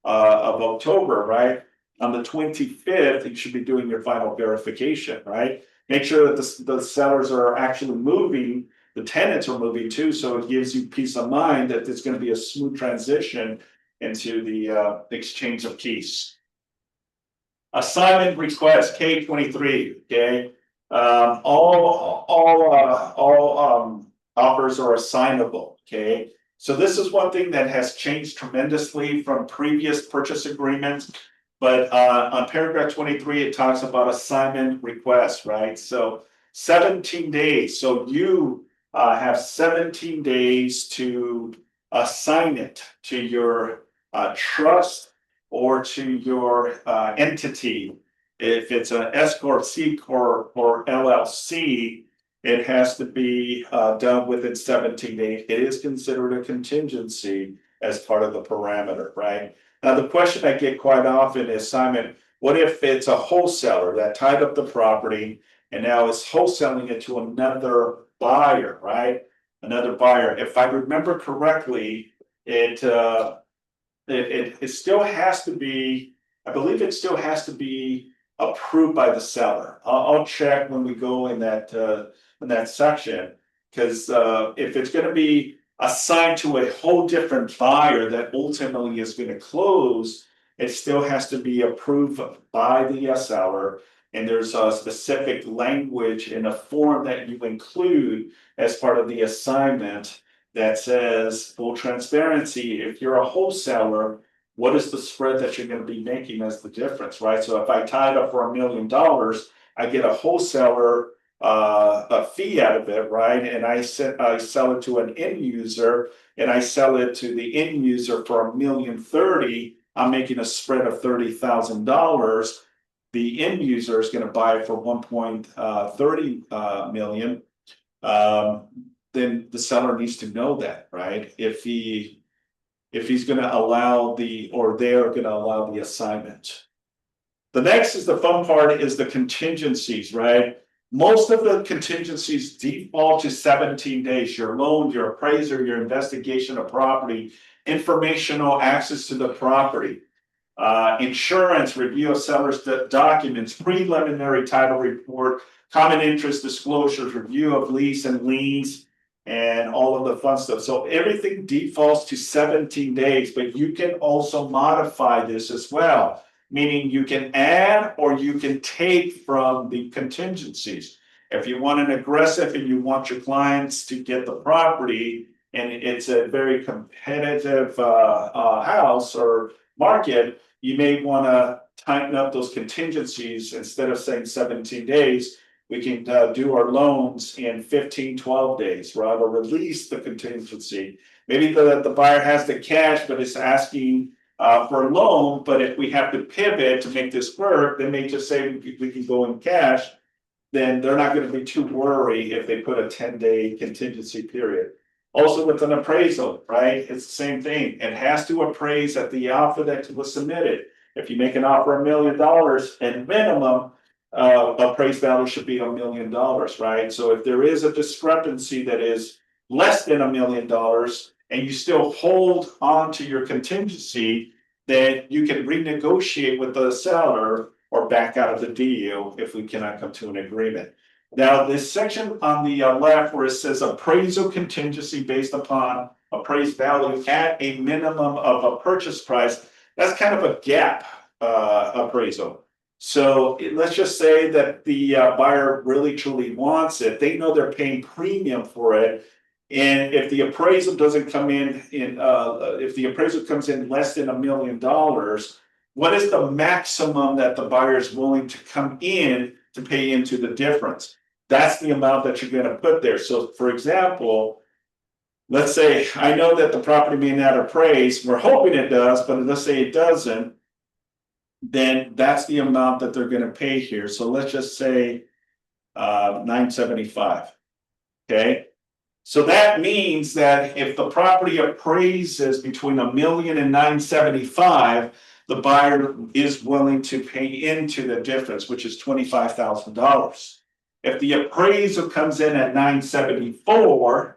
E: of October, right? On the 25th, you should be doing your final verification, right? Make sure that the sellers are actually moving, the tenants are moving too, so it gives you peace of mind that it's going to be a smooth transition into the exchange of keys. Assignment request K23, okay? All offers are assignable, okay? So this is one thing that has changed tremendously from previous purchase agreements. But on paragraph 23, it talks about assignment requests, right? So 17 days. So you have 17 days to assign it to your trust or to your entity. If it's an S Corp, C Corp, or LLC, it has to be done within 17 days. It is considered a contingency as part of the parameter, right? Now, the question I get quite often is, Simon, what if it's a wholesaler that tied up the property and now is wholesaling it to another buyer, right? Another buyer. If I remember correctly, it still has to be, I believe it still has to be approved by the seller. I'll check when we go in that section, because if it's going to be assigned to a whole different buyer that ultimately is going to close, it still has to be approved by the seller. And there's a specific language in a form that you include as part of the assignment that says, full transparency, if you're a wholesaler, what is the spread that you're going to be making as the difference, right? So if I tied up for $1 million, I get a wholesaler a fee out of it, right? And I sell it to an end user and I sell it to the end user for $1,030,000, I'm making a spread of $30,000. The end user is gonna buy it for 1.30 million. Then the seller needs to know that, right? If he's gonna allow or they're gonna allow the assignment. The next is the fun part is the contingencies, right? Most of the contingencies default to 17 days. Your loan, your appraiser, your investigation of property, informational access to the property, insurance, review of seller's documents, preliminary title report, common interest disclosures, review of lease and liens, and all of the fun stuff. So everything defaults to 17 days, but you can also modify this as well. Meaning you can add or you can take from the contingencies. If you want an aggressive and you want your clients to get the property and it's a very competitive house or market, you may want to tighten up those contingencies. Instead of saying 17 days, we can do our loans in 15, 12 days, right? Or release the contingency. Maybe the buyer has the cash, but is asking for a loan, but if we have to pivot to make this work, they may just say we can go in cash. Then they're not going to be too worried if they put a 10-day contingency period. Also with an appraisal, right? It's the same thing. It has to appraise at the offer that was submitted. If you make an offer $1 million and minimum, appraised value should be $1 million, right? So if there is a discrepancy that is less than $1 million, and you still hold on to your contingency, then you can renegotiate with the seller or back out of the deal if we cannot come to an agreement. Now, this section on the left where it says appraisal contingency based upon appraised value at a minimum of a purchase price, that's kind of a gap appraisal. So let's just say that the buyer really truly wants it. They know they're paying premium for it. And if the appraisal doesn't come if the appraisal comes in less than $1 million, what is the maximum that the buyer is willing to come in to pay into the difference? That's the amount that you're going to put there. So for example, let's say I know that the property may not appraise. We're hoping it does, but let's say it doesn't. Then that's the amount that they're going to pay here. So let's just say $975. Okay. So that means that if the property appraises between $1 million and $975, the buyer is willing to pay into the difference, which is $25,000. If the appraisal comes in at $974,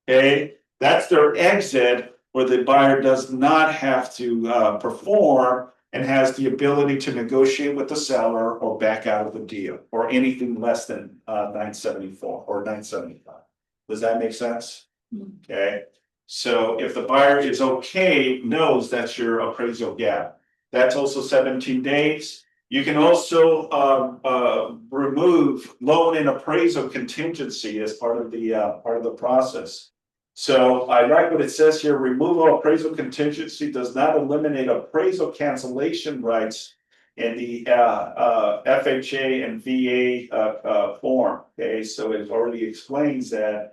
E: okay, that's their exit where the buyer does not have to perform and has the ability to negotiate with the seller or back out of the deal or anything less than $974 or $975. Does that make sense? Okay. So if the buyer is okay, knows that's your appraisal gap. That's also 17 days. You can also remove loan and appraisal contingency as part of the process. So I like what it says here. Removal of appraisal contingency does not eliminate appraisal cancellation rights in the FHA and VA form. Okay, so it already explains that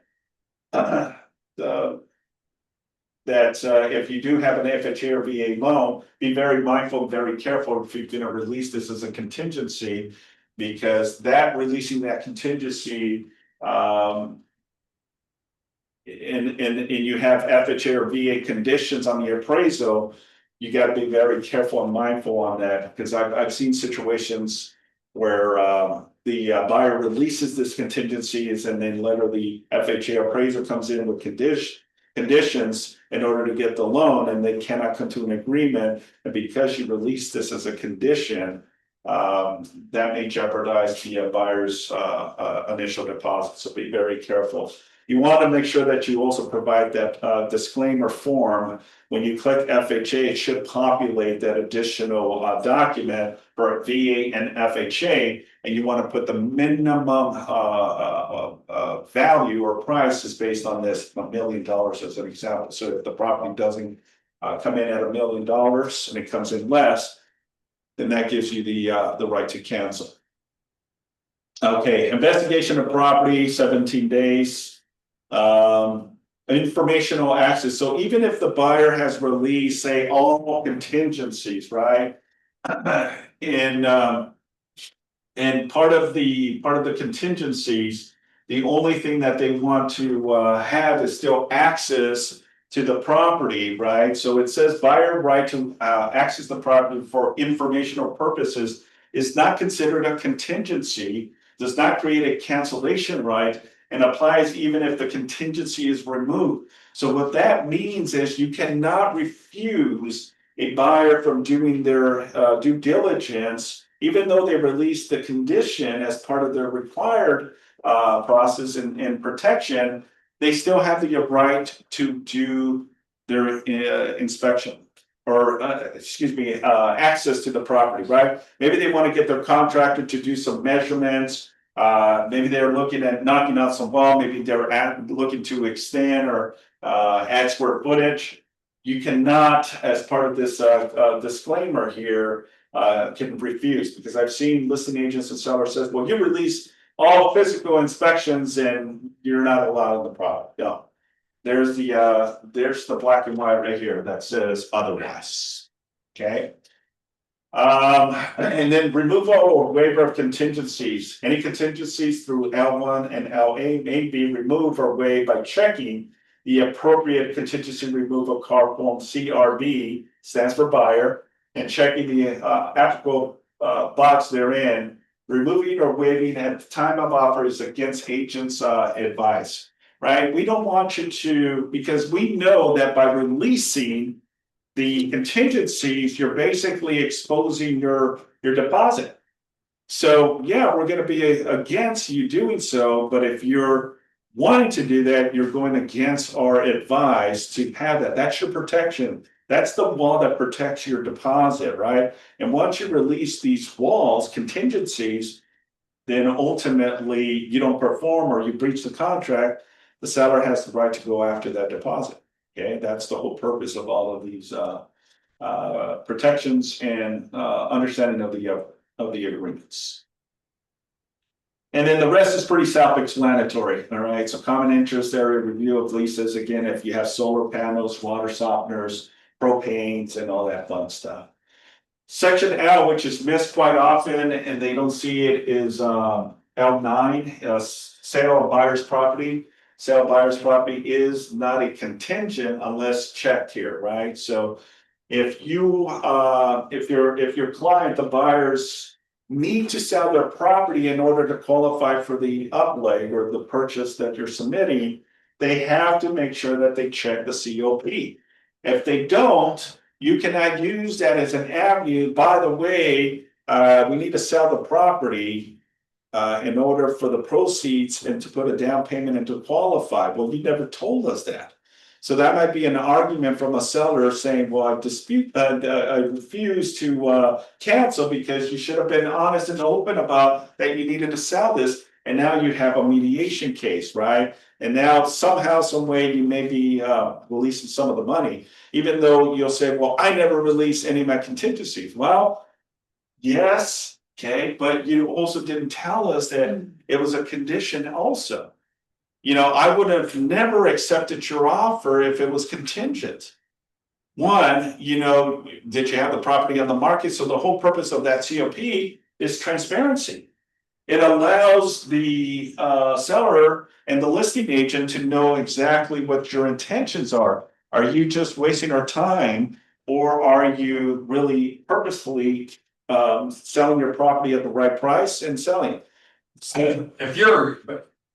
E: if you do have an FHA or VA loan, be very mindful, very careful if you're going to release this as a contingency, because that releasing that contingency, and you have FHA or VA conditions on the appraisal, you got to be very careful and mindful on that, because I've seen situations where the buyer releases this contingencies and then later the FHA appraiser comes in with conditions in order to get the loan, and they cannot come to an agreement. And because you release this as a condition, that may jeopardize the buyer's initial deposit. So be very careful. You want to make sure that you also provide that disclaimer form. When you click FHA, it should populate that additional document for VA and FHA, and you want to put the minimum value or price is based on this $1 million as an example. So if the property doesn't come in at $1 million and it comes in less, then that gives you the right to cancel. Okay, investigation of property, 17 days. Informational access, so even if the buyer has released, say, all contingencies, right? And part of the contingencies, the only thing that they want to have is still access to the property, right? So it says buyer right to access the property for informational purposes is not considered a contingency, does not create a cancellation right, and applies even if the contingency is removed. So what that means is you cannot refuse a buyer from doing their due diligence, even though they released the condition as part of their required process and protection, they still have the right to do their inspection or access to the property, right? Maybe they want to get their contractor to do some measurements. Maybe they're looking at knocking out some wall. Maybe they're looking to extend or add square footage. You cannot, as part of this disclaimer here, can refuse, because I've seen listing agents and sellers says, well, you release all physical inspections and you're not allowed on the product. No. There's the black and white right here that says otherwise. Okay. And then removal or waiver of contingencies. Any contingencies through L1 and LA may be removed or waived by checking the appropriate contingency removal card form CRB, stands for buyer, and checking the applicable box therein. Removing or waiving at the time of offer is against agent's advice, right? We don't want you to, because we know that by releasing the contingencies, you're basically exposing your deposit. So yeah, we're going to be against you doing so, but if you're wanting to do that, you're going against our advice to have that. That's your protection. That's the wall that protects your deposit, right? And once you release these walls, contingencies, then ultimately you don't perform or you breach the contract, the seller has the right to go after that deposit. Okay, that's the whole purpose of all of these protections and understanding of the agreements. And then the rest is pretty self-explanatory. All right, so common interest area review of leases. Again, if you have solar panels, water softeners, propanes, and all that fun stuff. Section L, which is missed quite often, and they don't see it, is L9, sale of buyer's property. Sale of buyer's property is not a contingent unless checked here, right? So if you, if your client, the buyers, need to sell their property in order to qualify for the upleg or the purchase that you're submitting, they have to make sure that they check the COP. If they don't, you cannot use that as an avenue. By the way, we need to sell the property in order for the proceeds and to put a down payment and to qualify. Well, you never told us that. So that might be an argument from a seller saying, well, I refuse to cancel because you should have been honest and open about that you needed to sell this. And now you have a mediation case, right? And now somehow, some way you may be releasing some of the money, even though you'll say, well, I never released any of my contingencies. Well, yes, okay, but you also didn't tell us that it was a condition also. You know, I would have never accepted your offer if it was contingent. One, you know, did you have the property on the market? So the whole purpose of that COP is transparency. It allows the seller and the listing agent to know exactly what your intentions are. Are you just wasting our time, or are you really purposefully selling your property at the right price and selling? So,
B: If you're,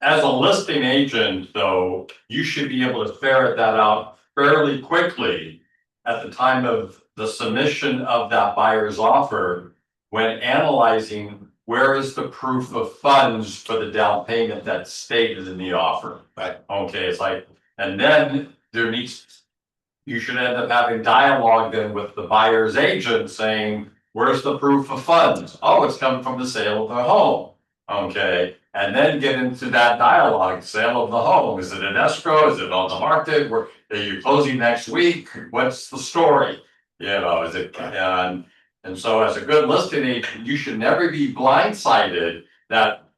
B: as a listing agent, though, you should be able to ferret that out fairly quickly at the time of the submission of that buyer's offer, when analyzing where is the proof of funds for the down payment that's stated in the offer.
E: Right.
B: Okay, it's like, and then you should end up having dialogue then with the buyer's agent saying, where's the proof of funds? Oh, it's come from the sale of the home. Okay, and then get into that dialogue, sale of the home. Is it an escrow? Is it on the market? Are you closing next week? What's the story? You know, is it, and so as a good listing agent, you should never be blindsided that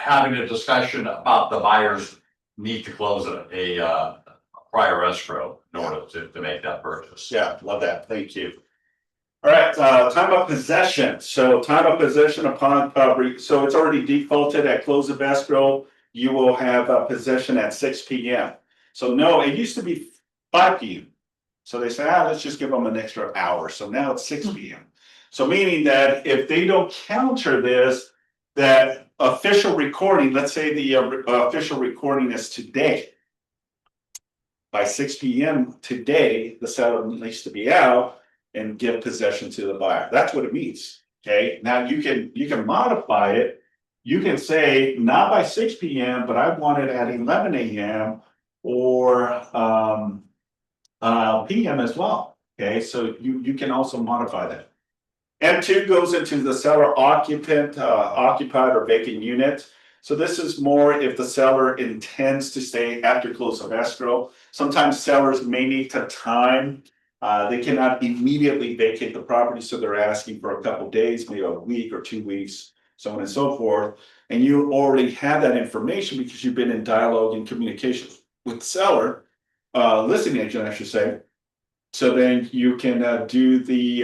B: having a discussion about the buyers need to close a prior escrow in order to make that purchase.
E: Yeah, love that. Thank you. All right, time of possession. So time of possession upon, so it's already defaulted at close of escrow. You will have possession at 6 p.m. So no, it used to be 5 p.m. So they say, let's just give them an extra hour. So now it's 6 p.m. So meaning that if they don't counter this, that official recording, let's say the official recording is today. By 6 p.m. today, the seller needs to be out and give possession to the buyer. That's what it means. Okay. Now you can modify it. You can say not by 6 p.m., but I want it at 11 a.m. or p.m. as well. Okay, so you can also modify that. M2 goes into the seller occupant, occupied or vacant unit. So this is more if the seller intends to stay after close of escrow. Sometimes sellers may need to time. They cannot immediately vacate the property, so they're asking for a couple days, maybe a week or 2 weeks, so on and so forth. And you already have that information because you've been in dialogue and communication with the seller, listing agent, I should say. So then you can do the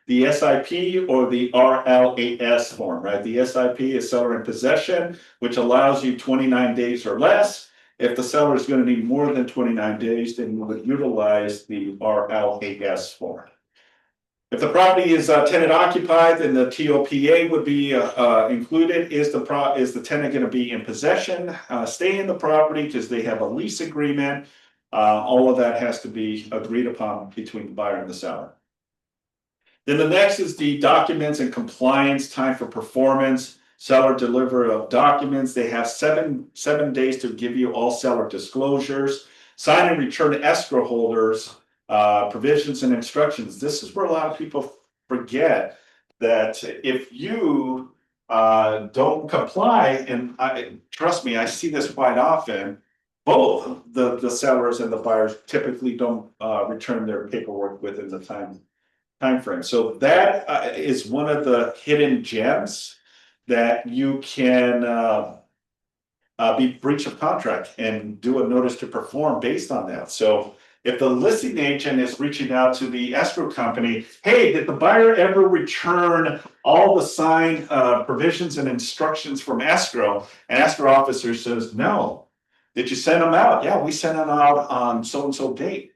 E: SIP or the RLAS form, right? The SIP is seller in possession, which allows you 29 days or less. If the seller is going to need more than 29 days, then you would utilize the RLAS form. If the property is tenant occupied, then the TOPA would be included. Is the tenant going to be in possession, stay in the property because they have a lease agreement? All of that has to be agreed upon between the buyer and the seller. Then the next is the documents and compliance time for performance. Seller delivery of documents. They have seven days to give you all seller disclosures. Sign and return escrow holders, provisions and instructions. This is where a lot of people forget that if you don't comply, and trust me, I see this quite often. Both the sellers and the buyers typically don't return their paperwork within the time frame. So that is one of the hidden gems that you can be breach of contract and do a notice to perform based on that. So if the listing agent is reaching out to the escrow company, hey, did the buyer ever return all the signed provisions and instructions from escrow? And escrow officer says, no. Did you send them out? Yeah, we sent them out on so-and-so date.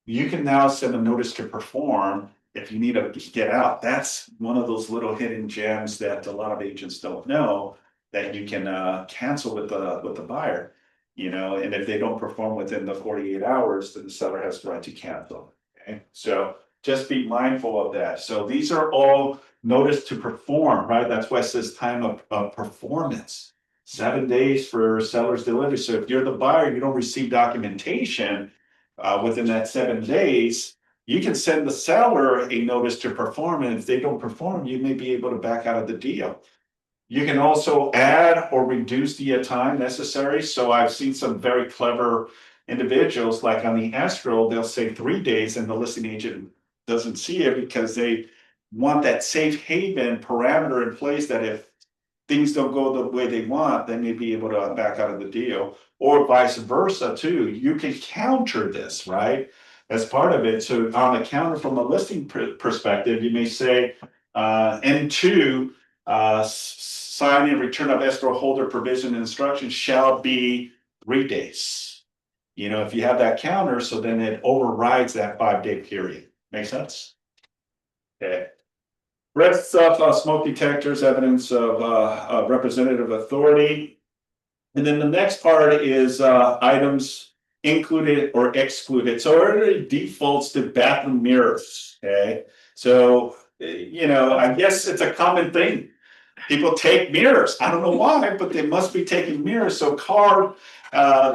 E: You can now send a notice to perform if you need to get out. That's one of those little hidden gems that a lot of agents don't know, that you can cancel with the buyer, and if they don't perform within the 48 hours, then the seller has the right to cancel. Okay, so just be mindful of that. So these are all notice to perform, right? That's why it says time of performance. 7 days for seller's delivery. So if you're the buyer, you don't receive documentation within that 7 days, you can send the seller a notice to perform, and if they don't perform, you may be able to back out of the deal. You can also add or reduce the time necessary. So I've seen some very clever individuals, like on the escrow, they'll say 3 days, and the listing agent doesn't see it because they want that safe haven parameter in place that if things don't go the way they want, they may be able to back out of the deal, or vice versa too. You can counter this, right? As part of it. So on the counter from a listing perspective, you may say, N2, sign and return of escrow holder provision and instructions shall be 3 days. If you have that counter, so then it overrides that 5-day period. Make sense? Okay. Rest of smoke detectors, evidence of representative authority. And then the next part is items included or excluded. So it already defaults to bathroom mirrors. Okay. So, I guess it's a common thing. People take mirrors. I don't know why, but they must be taking mirrors. So the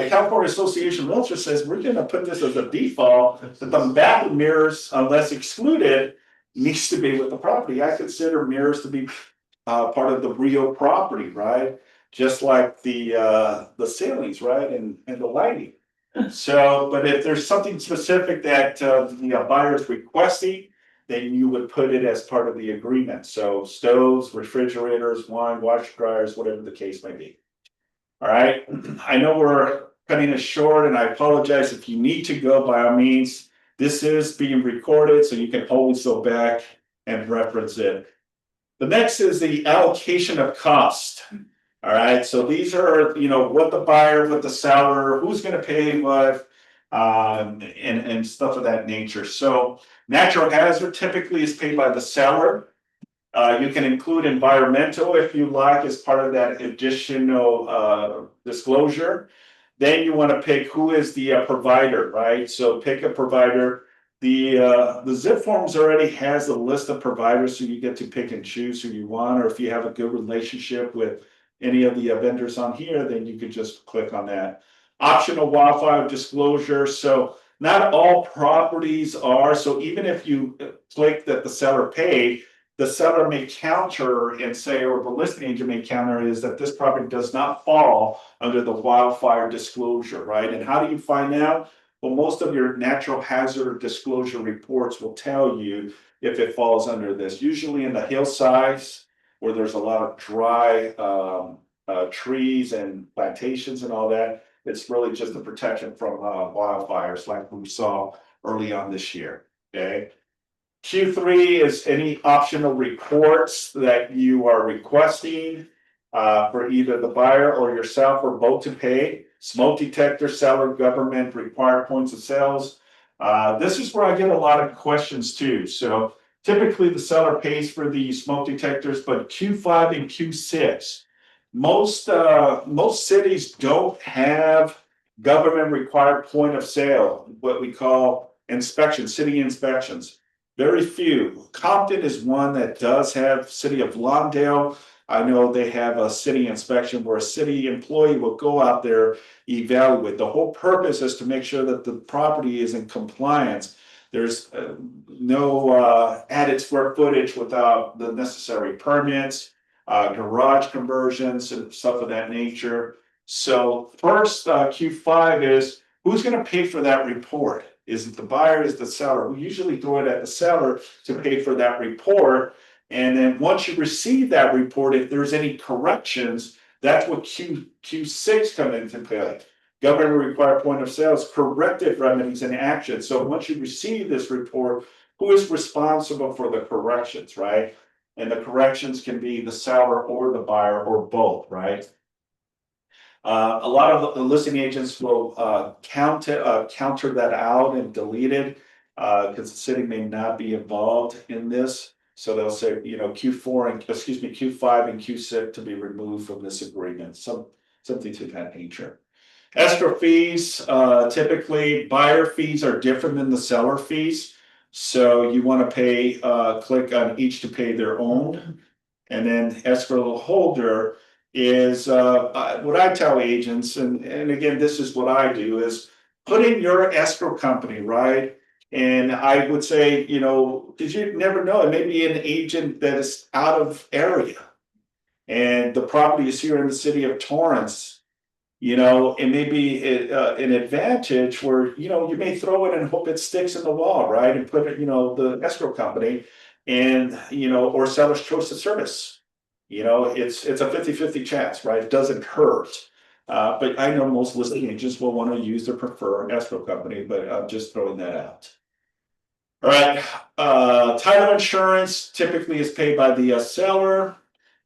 E: California Association of Realtors says we're going to put this as a default that the bathroom mirrors, unless excluded, needs to be with the property. I consider mirrors to be part of the real property, right? Just like the ceilings, right, and the lighting. So, but if there's something specific that the buyer is requesting, then you would put it as part of the agreement. So stoves, refrigerators, wine, washer dryers, whatever the case may be. All right, I know we're cutting it short and I apologize. If you need to go, by all means, this is being recorded, so you can always go back and reference it. The next is the allocation of cost. All right, so these are, what the buyer, what the seller, who's gonna pay what, and stuff of that nature. So natural hazard typically is paid by the seller. You can include environmental if you like as part of that additional disclosure. Then you want to pick who is the provider, right? So pick a provider. The zip forms already has a list of providers, so you get to pick and choose who you want, or if you have a good relationship with any of the vendors on here, then you could just click on that. Optional wildfire disclosure. So not all properties are, so even if you click that the seller paid, the seller may counter and say, or the listing agent may counter, is that this property does not fall under the wildfire disclosure, right? And how do you find out? Well, most of your natural hazard disclosure reports will tell you if it falls under this. Usually in the hillsides where there's a lot of dry trees and plantations and all that, it's really just a protection from wildfires like we saw early on this year, okay? Q3 is any optional reports that you are requesting for either the buyer or yourself or both to pay. Smoke detector, seller, government, required points of sales. This is where I get a lot of questions too. So typically the seller pays for the smoke detectors, but Q5 and Q6, most cities don't have government required point of sale, what we call inspections, city inspections. Very few. Compton is one that does have. City of Lawndale, I know they have a city inspection where a city employee will go out there, evaluate. The whole purpose is to make sure that the property is in compliance. There's no added square footage without the necessary permits, garage conversions and stuff of that nature. So first, Q5 is who's going to pay for that report? Is it the buyer, is the seller? We usually throw it at the seller to pay for that report. And then once you receive that report, if there's any corrections, that's what Q6 come into play. Government required point of sales, corrective remedies and action. So once you receive this report, who is responsible for the corrections, right? And the corrections can be the seller or the buyer or both, right? A lot of the listing agents will counter that out and delete it because the city may not be involved in this. So they'll say, Q5 and Q6 to be removed from this agreement, something to that nature. Escrow fees, typically buyer fees are different than the seller fees. So you want to pay, click on each to pay their own. And then escrow holder is what I tell agents, and again, this is what I do, is put in your escrow company, right? And I would say, because you never know, it may be an agent that is out of area. And the property is here in the city of Torrance. It may be an advantage where, you may throw it and hope it sticks in the wall, right? And put it, the escrow company and, or seller's choice of service. It's a 50-50 chance, right? It doesn't hurt. But I know most listing agents will want to use their preferred escrow company, but I'm just throwing that out. All right, title insurance typically is paid by the seller.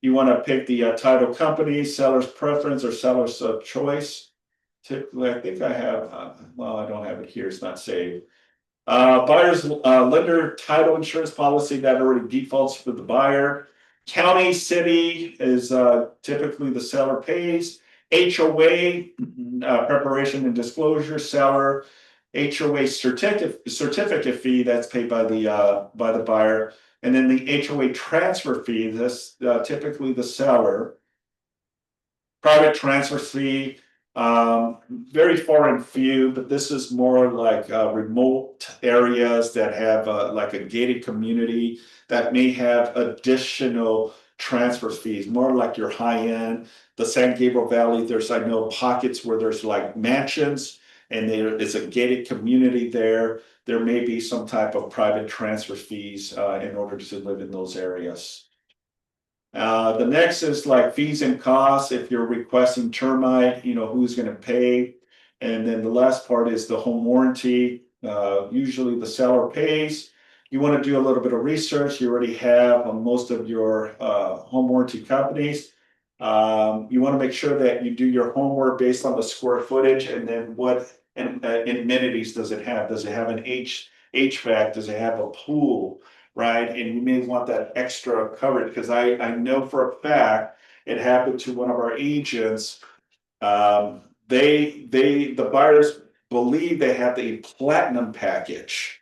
E: You want to pick the title company, seller's preference or seller's choice. Typically, I think I have, I don't have it here, it's not saved. Buyer's lender title insurance policy that already defaults for the buyer. County, city is typically the seller pays. HOA, preparation and disclosure, seller. HOA certificate fee that's paid by the buyer. And then the HOA transfer fee, this typically the seller. Private transfer fee, very far and few, but this is more like remote areas that have like a gated community that may have additional transfer fees, more like your high end. The San Gabriel Valley, I know pockets where there's like mansions and there is a gated community there. there may be some type of private transfer fees in order to live in those areas. The next is like fees and costs. If you're requesting termite, you know, who's gonna pay? And then the last part is the home warranty. Usually the seller pays. You wanna do a little bit of research. You already have on most of your home warranty companies. You wanna make sure that you do your homework based on the square footage and then what amenities does it have? Does it have an HVAC? Does it have a pool? Right, and you may want that extra coverage, because I know for a fact, it happened to one of our agents. The buyers believe they have the platinum package.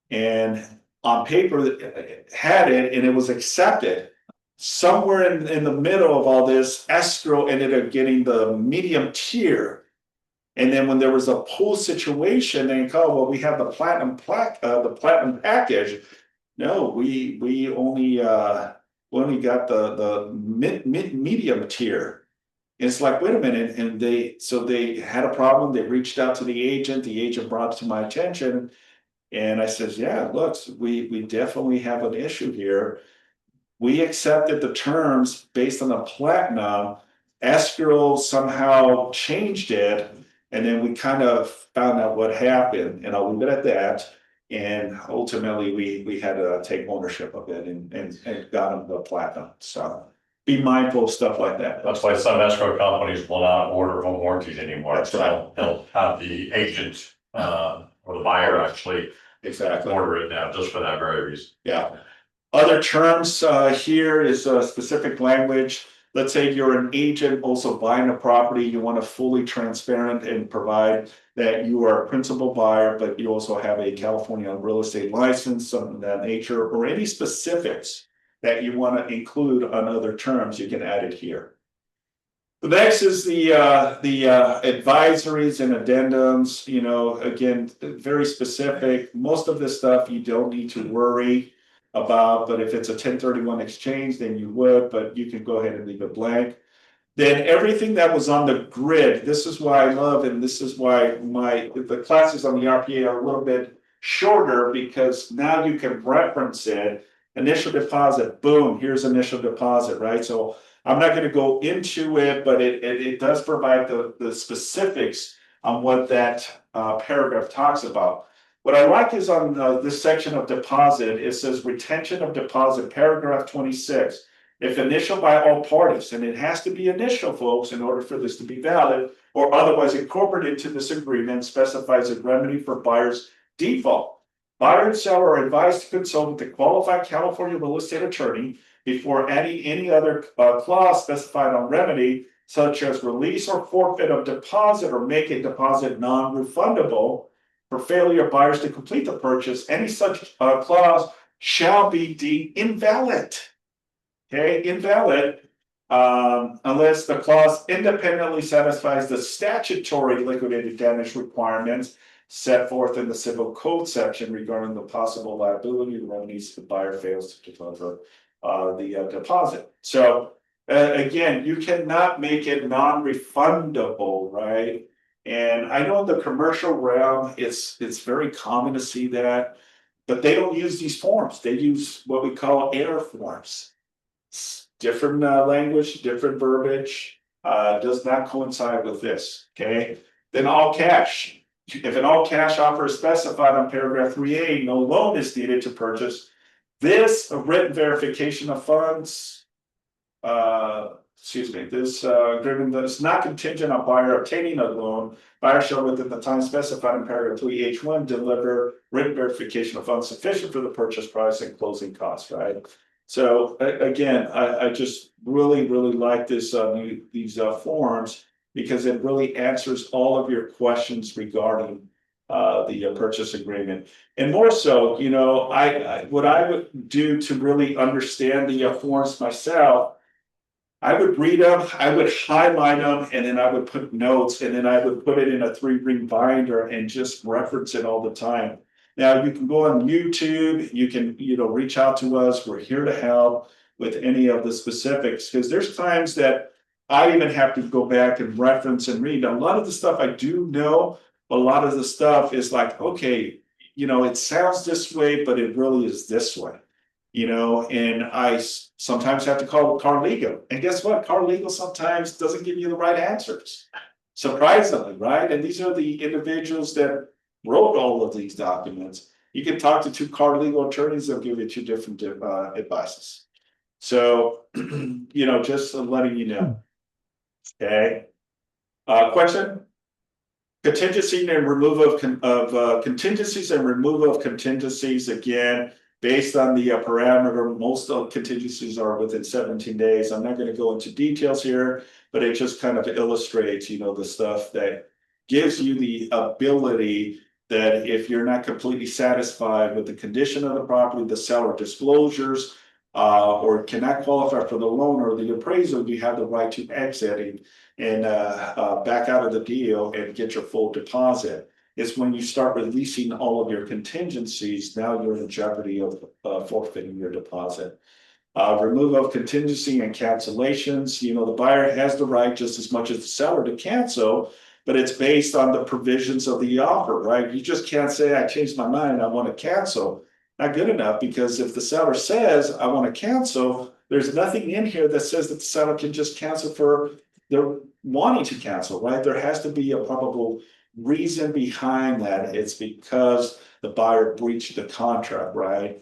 E: And on paper, it had it and it was accepted. Somewhere in the middle of all this, escrow ended up getting the medium tier. And then when there was a pool situation, they go, well, we have the platinum package. No, we only got the medium tier. It's like, wait a minute, and they had a problem, they reached out to the agent brought it to my attention. And I says, yeah, look, we definitely have an issue here. We accepted the terms based on the platinum, escrow somehow changed it, and then we kind of found out what happened, and I'll leave it at that. And ultimately, we had to take ownership of it and got them the platinum. So be mindful of stuff like that.
B: That's why some escrow companies will not order home warranties anymore.
E: That's right.
B: They'll have the agent or the buyer actually
E: Exactly.
B: order it now, just for that very reason.
E: Yeah. Other terms here is specific language. Let's say you're an agent also buying a property, you want to fully transparent and provide that you are a principal buyer, but you also have a California real estate license, something of that nature, or any specifics that you want to include on other terms, you can add it here. The next is the advisories and addendums, you know, again, very specific. Most of this stuff you don't need to worry about, but if it's a 1031 exchange, then you would, but you can go ahead and leave it blank. Then everything that was on the grid, this is why I love, and this is why the classes on the RPA are a little bit shorter, because now you can reference it. Initial deposit, boom, here's initial deposit, right? So I'm not gonna go into it, but it does provide the specifics on what that paragraph talks about. What I like is on this section of deposit, it says retention of deposit, paragraph 26. If initial by all parties, and it has to be initial, folks, in order for this to be valid, or otherwise incorporated into this agreement, specifies a remedy for buyer's default. Buyer and seller are advised to consult with the qualified California real estate attorney before adding any other clause specified on remedy, such as release or forfeit of deposit or make a deposit non-refundable. For failure of buyers to complete the purchase, any such clause shall be deemed invalid. Okay, invalid unless the clause independently satisfies the statutory liquidated damage requirements set forth in the civil code section regarding the possible liability and remedies if the buyer fails to deliver the deposit. So again, you cannot make it non-refundable, right? And I know in the commercial realm, it's very common to see that, but they don't use these forms. They use what we call error forms. Different language, different verbiage, does not coincide with this, okay? Then all cash. If an all cash offer is specified on paragraph 3A, no loan is needed to purchase. This written verification of funds, this agreement that is not contingent on buyer obtaining a loan. Buyer shall within the time specified in paragraph 3H1 deliver written verification of funds sufficient for the purchase price and closing costs, right? So again, I just really like this these forms, because it really answers all of your questions regarding the purchase agreement. And more so, you know, what I would do to really understand the forms myself, I would read them, I would highlight them, and then I would put notes, and then I would put it in a 3-ring binder and just reference it all the time. Now you can go on YouTube, you can, you know, reach out to us. We're here to help with any of the specifics, because there's times that I even have to go back and reference and read. A lot of the stuff I do know, a lot of the stuff is like, okay, it sounds this way, but it really is this way. And I sometimes have to call car legal, and guess what? Car legal sometimes doesn't give you the right answers. Surprisingly, right? And these are the individuals that wrote all of these documents. You can talk to two car legal attorneys, they'll give you two different advices. So, just letting you know. Okay. Question? Contingency and removal of contingencies and removal of contingencies, again, based on the parameter, most of contingencies are within 17 days. I'm not going to go into details here, but it just kind of illustrates, the stuff that gives you the ability that if you're not completely satisfied with the condition of the property, the seller disclosures, or cannot qualify for the loan or the appraisal, you have the right to exit and back out of the deal and get your full deposit. It's when you start releasing all of your contingencies, now you're in jeopardy of forfeiting your deposit. Removal of contingency and cancellations, the buyer has the right just as much as the seller to cancel, but it's based on the provisions of the offer, right? You just can't say, I changed my mind, I want to cancel. Not good enough, because if the seller says, I want to cancel, there's nothing in here that says that the seller can just cancel for they're wanting to cancel, right? There has to be a probable reason behind that. It's because the buyer breached the contract, right?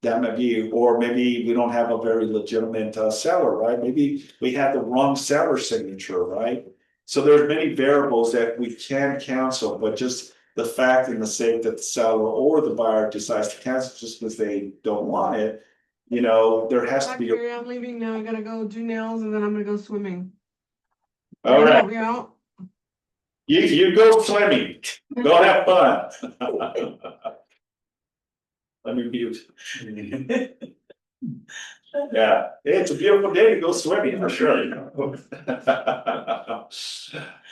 E: That may be, or maybe we don't have a very legitimate seller, right? Maybe we have the wrong seller signature, right? So there's many variables that we can cancel, but just the fact and the sake that the seller or the buyer decides to cancel just because they don't want it, there has to be.
G: I'm leaving now. I gotta go do nails and then I'm gonna go swimming.
E: All
G: Can you
E: right,
G: help me out?
E: you go swimming, go have fun. Let me mute. Yeah, it's a beautiful day to go swimming for sure.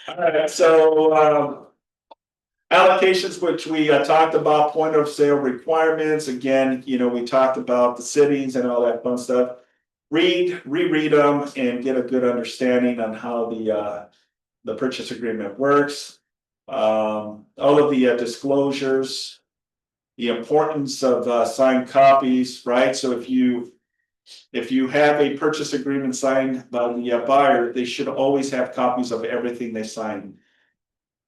E: All right, so allocations, which we talked about, point of sale requirements. Again, we talked about the cities and all that fun stuff. Reread them and get a good understanding on how the purchase agreement works. All of the disclosures, the importance of signed copies, right? So if you have a purchase agreement signed by the buyer, they should always have copies of everything they sign.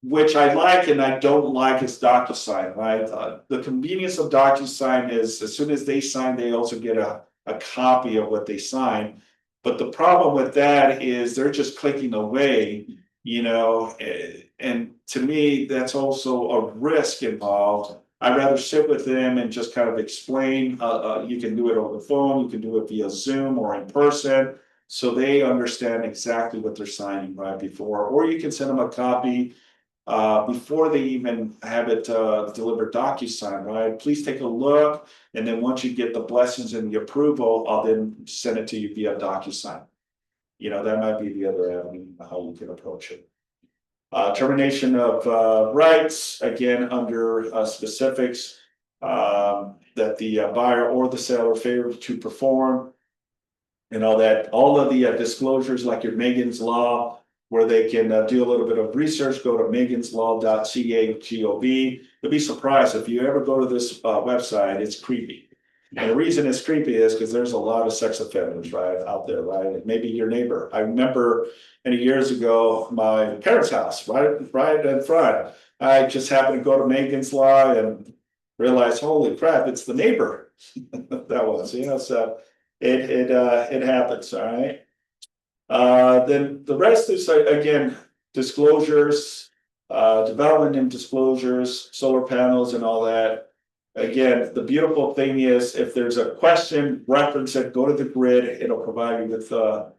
E: Which I like and I don't like is DocuSign, right? The convenience of DocuSign is as soon as they sign, they also get a copy of what they sign. But the problem with that is they're just clicking away, and to me, that's also a risk involved. I'd rather sit with them and just kind of explain. You can do it over the phone, you can do it via Zoom or in person, so they understand exactly what they're signing right before, or you can send them a copy before they even have it delivered DocuSign, right? Please take a look, and then once you get the blessings and the approval, I'll then send it to you via DocuSign. That might be the other avenue how you can approach it. Termination of rights, again, under specifics that the buyer or the seller failed to perform. And all of the disclosures, like your Megan's Law, where they can do a little bit of research, go to meganslaw.ca.gov. You'll be surprised if you ever go to this website, it's creepy. And the reason it's creepy is because there's a lot of sex offenders, right, out there, right? Maybe your neighbor. I remember many years ago, my parents' house, right in front. I just happened to go to Megan's Law and realized, holy crap, it's the neighbor. That was, so it happens, all right? Then the rest is, again, disclosures, development and disclosures, solar panels and all that. Again, the beautiful thing is if there's a question, reference it, go to the grid, it'll provide you with the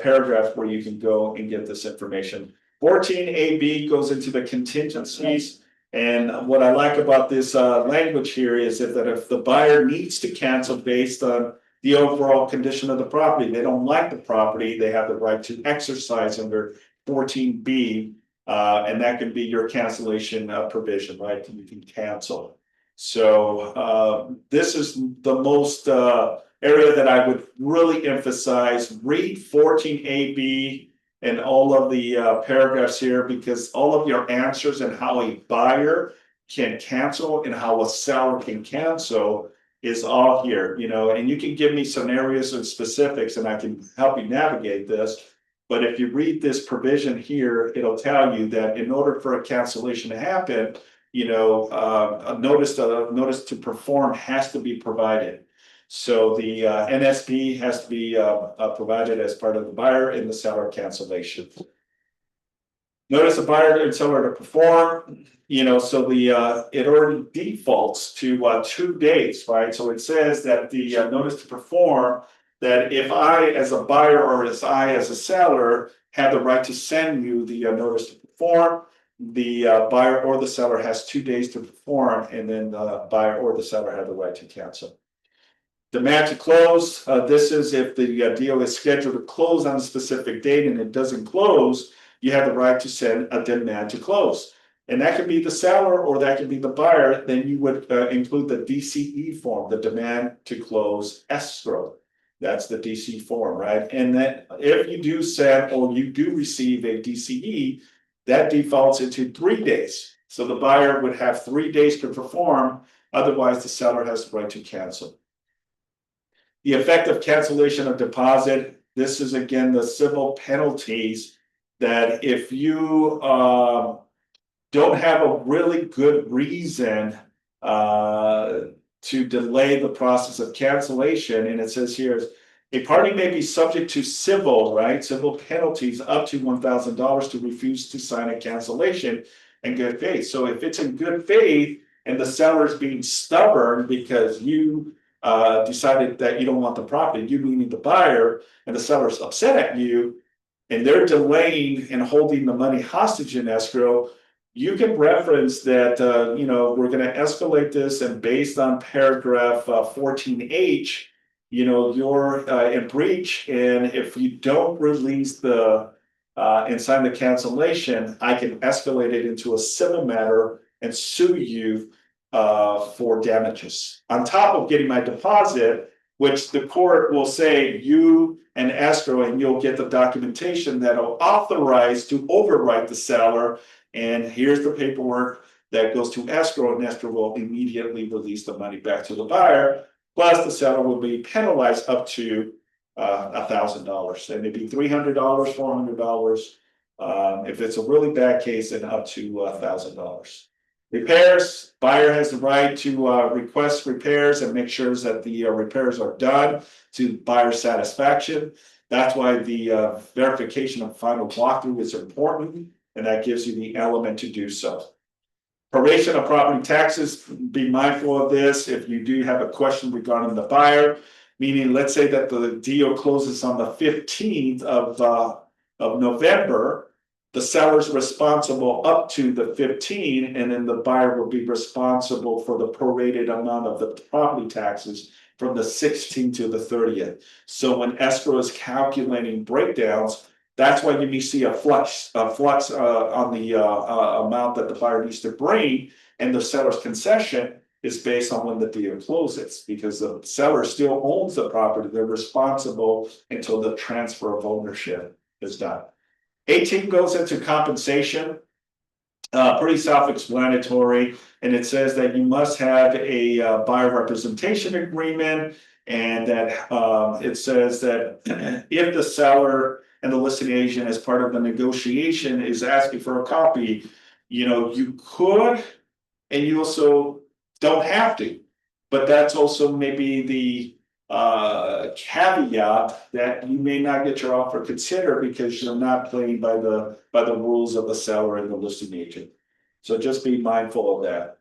E: paragraph where you can go and get this information. 14AB goes into the contingencies. And what I like about this language here is that if the buyer needs to cancel based on the overall condition of the property, they don't like the property, they have the right to exercise under 14B, and that can be your cancellation provision, right? You can cancel. So this is the most area that I would really emphasize. Read 14AB and all of the paragraphs here, because all of your answers and how a buyer can cancel and how a seller can cancel is all here, and you can give me scenarios and specifics and I can help you navigate this. But if you read this provision here, it'll tell you that in order for a cancellation to happen, a notice to perform has to be provided. So the NSP has to be provided as part of the buyer and the seller cancellation. Notice the buyer and seller to perform, so it already defaults to 2 days, right? So it says that the notice to perform, that if I as a buyer or as I as a seller have the right to send you the notice to perform, the buyer or the seller has 2 days to perform, and then the buyer or the seller have the right to cancel. Demand to close, this is if the deal is scheduled to close on a specific date and it doesn't close, you have the right to send a demand to close. And that could be the seller or that could be the buyer. Then you would include the DCE form, the demand to close escrow. That's the DC form, right? And then if you do send or you do receive a DCE, that defaults into 3 days. So the buyer would have 3 days to perform. Otherwise, the seller has the right to cancel. The effect of cancellation of deposit. This is again the civil penalties that if you don't have a really good reason to delay the process of cancellation, and it says here, a party may be subject to civil penalties up to $1,000 to refuse to sign a cancellation in good faith. So if it's in good faith and the seller is being stubborn because you decided that you don't want the property, you meaning the buyer, and the seller's upset at you, and they're delaying and holding the money hostage in escrow, you can reference that, we're going to escalate this, and based on paragraph 14H, you're in breach, and if you don't release and sign the cancellation, I can escalate it into a civil matter and sue you for damages. On top of getting my deposit, which the court will say you and escrow, and you'll get the documentation that'll authorize to overwrite the seller. And here's the paperwork that goes to escrow, and escrow will immediately release the money back to the buyer. Plus, the seller will be penalized up to $1,000. It may be $300, $400. If it's a really bad case, then up to $1,000. Repairs, buyer has the right to request repairs and make sure that the repairs are done to buyer satisfaction. That's why the verification of final walkthrough is important, and that gives you the element to do so. Proration of property taxes, be mindful of this if you do have a question regarding the buyer, meaning let's say that the deal closes on the 15th of November. The seller's responsible up to the 15th, and then the buyer will be responsible for the prorated amount of the property taxes from the 16th to the 30th. So when escrow is calculating breakdowns, that's why you may see a flux on the amount that the buyer needs to bring, and the seller's concession is based on when the deal closes, because the seller still owns the property. They're responsible until the transfer of ownership is done. 18 goes into compensation, pretty self-explanatory, and it says that you must have a buyer representation agreement, and that it says that if the seller and the listing agent, as part of the negotiation, is asking for a copy, you could, and you also don't have to, but that's also maybe the caveat that you may not get your offer considered because you're not playing by the rules of the seller and the listing agent. So just be mindful of that.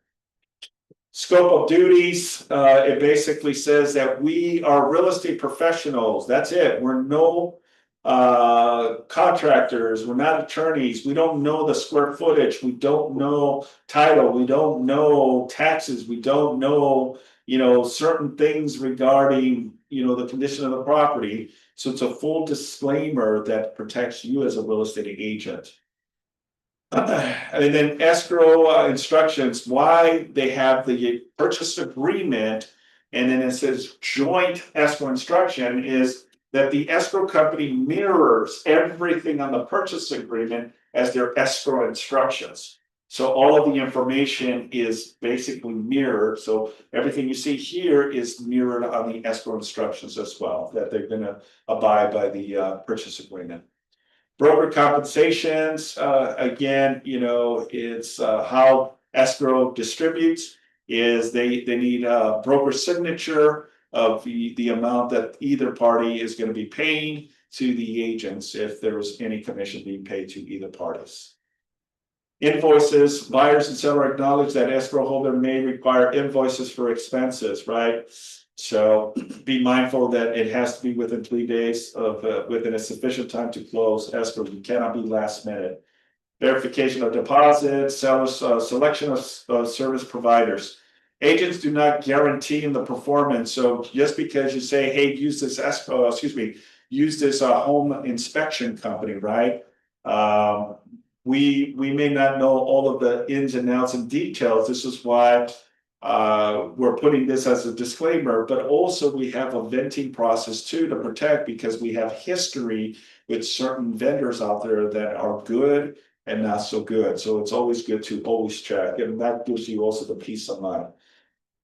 E: Scope of duties, it basically says that we are real estate professionals. That's it. We're no contractors, we're not attorneys, we don't know the square footage, we don't know title, we don't know taxes, we don't know certain things regarding the condition of the property. So it's a full disclaimer that protects you as a real estate agent. And then escrow instructions, why they have the purchase agreement, and then it says joint escrow instruction is that the escrow company mirrors everything on the purchase agreement as their escrow instructions. So all of the information is basically mirrored, so everything you see here is mirrored on the escrow instructions as well, that they're gonna abide by the purchase agreement. Broker compensations, again, it's how escrow distributes is they need a broker signature of the amount that either party is gonna be paying to the agents if there's any commission being paid to either parties. Invoices, buyers and seller acknowledge that escrow holder may require invoices for expenses, right? So be mindful that it has to be within 3 days of, within a sufficient time to close escrow. You cannot be last minute. Verification of deposits, sellers, selection of service providers. Agents do not guarantee in the performance, so just because you say, hey, use this escrow, use this home inspection company, right? We may not know all of the ins and outs and details. This is why we're putting this as a disclaimer, but also we have a venting process too to protect, because we have history with certain vendors out there that are good and not so good. So it's always good to always check, and that gives you also the peace of mind.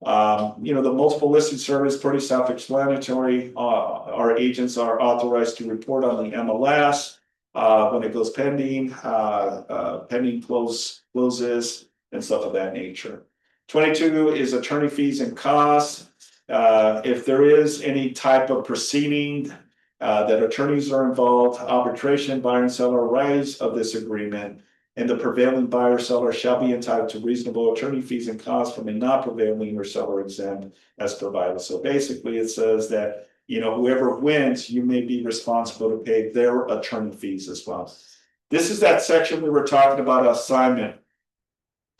E: The multiple listing service, pretty self-explanatory. Our agents are authorized to report on the MLS when it goes pending, pending closes and stuff of that nature. 22 is attorney fees and costs. If there is any type of proceeding that attorneys are involved, arbitration, buyer and seller rise of this agreement, and the prevailing buyer seller shall be entitled to reasonable attorney fees and costs from a not prevailing or seller exempt as provided. So basically it says that, whoever wins, you may be responsible to pay their attorney fees as well. This is that section we were talking about, assignment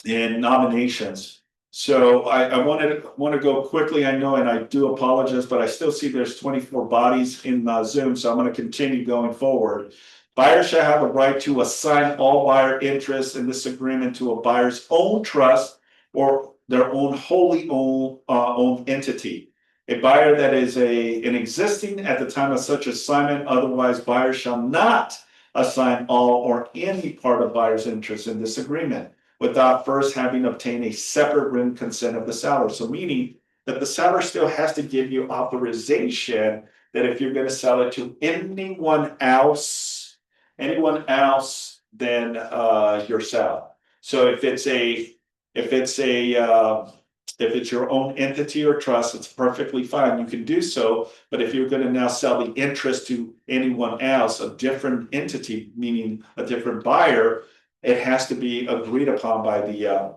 E: and nominations. So I want to go quickly. I know, and I do apologize, but I still see there's 24 bodies in Zoom, so I'm going to continue going forward. Buyers shall have a right to assign all buyer interests in this agreement to a buyer's own trust or their own wholly owned entity. A buyer that is an existing at the time of such assignment, otherwise buyers shall not assign all or any part of buyer's interest in this agreement without first having obtained a separate written consent of the seller. So meaning that the seller still has to give you authorization that if you're going to sell it to anyone else than yourself. So if it's your own entity or trust, it's perfectly fine. You can do so. But if you're going to now sell the interest to anyone else, a different entity, meaning a different buyer, it has to be agreed upon by the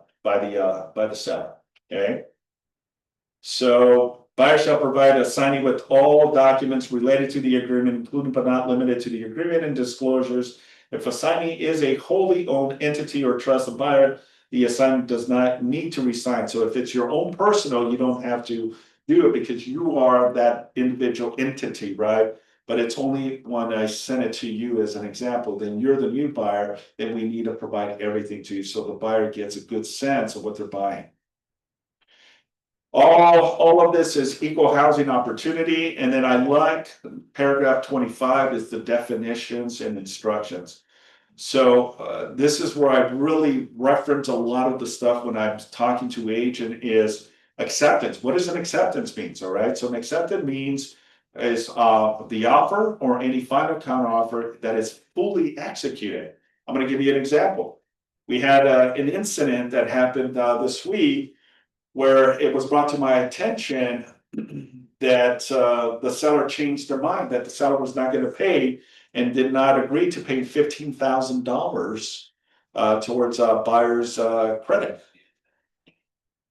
E: seller. Okay. So buyer shall provide a signing with all documents related to the agreement, including but not limited to the agreement and disclosures. If a signing is a wholly owned entity or trust of buyer, the assignment does not need to resign. So if it's your own personal, you don't have to do it because you are that individual entity, right? But it's only when I send it to you as an example, then you're the new buyer, then we need to provide everything to you so the buyer gets a good sense of what they're buying. All of this is equal housing opportunity. And then I like paragraph 25 is the definitions and instructions. So this is where I really reference a lot of the stuff when I'm talking to agent is acceptance. What does an acceptance means? All right. So an acceptance means is the offer or any final counter offer that is fully executed. I'm going to give you an example. We had an incident that happened this week where it was brought to my attention that the seller changed their mind, that the seller was not going to pay and did not agree to pay $15,000 towards buyer's credit.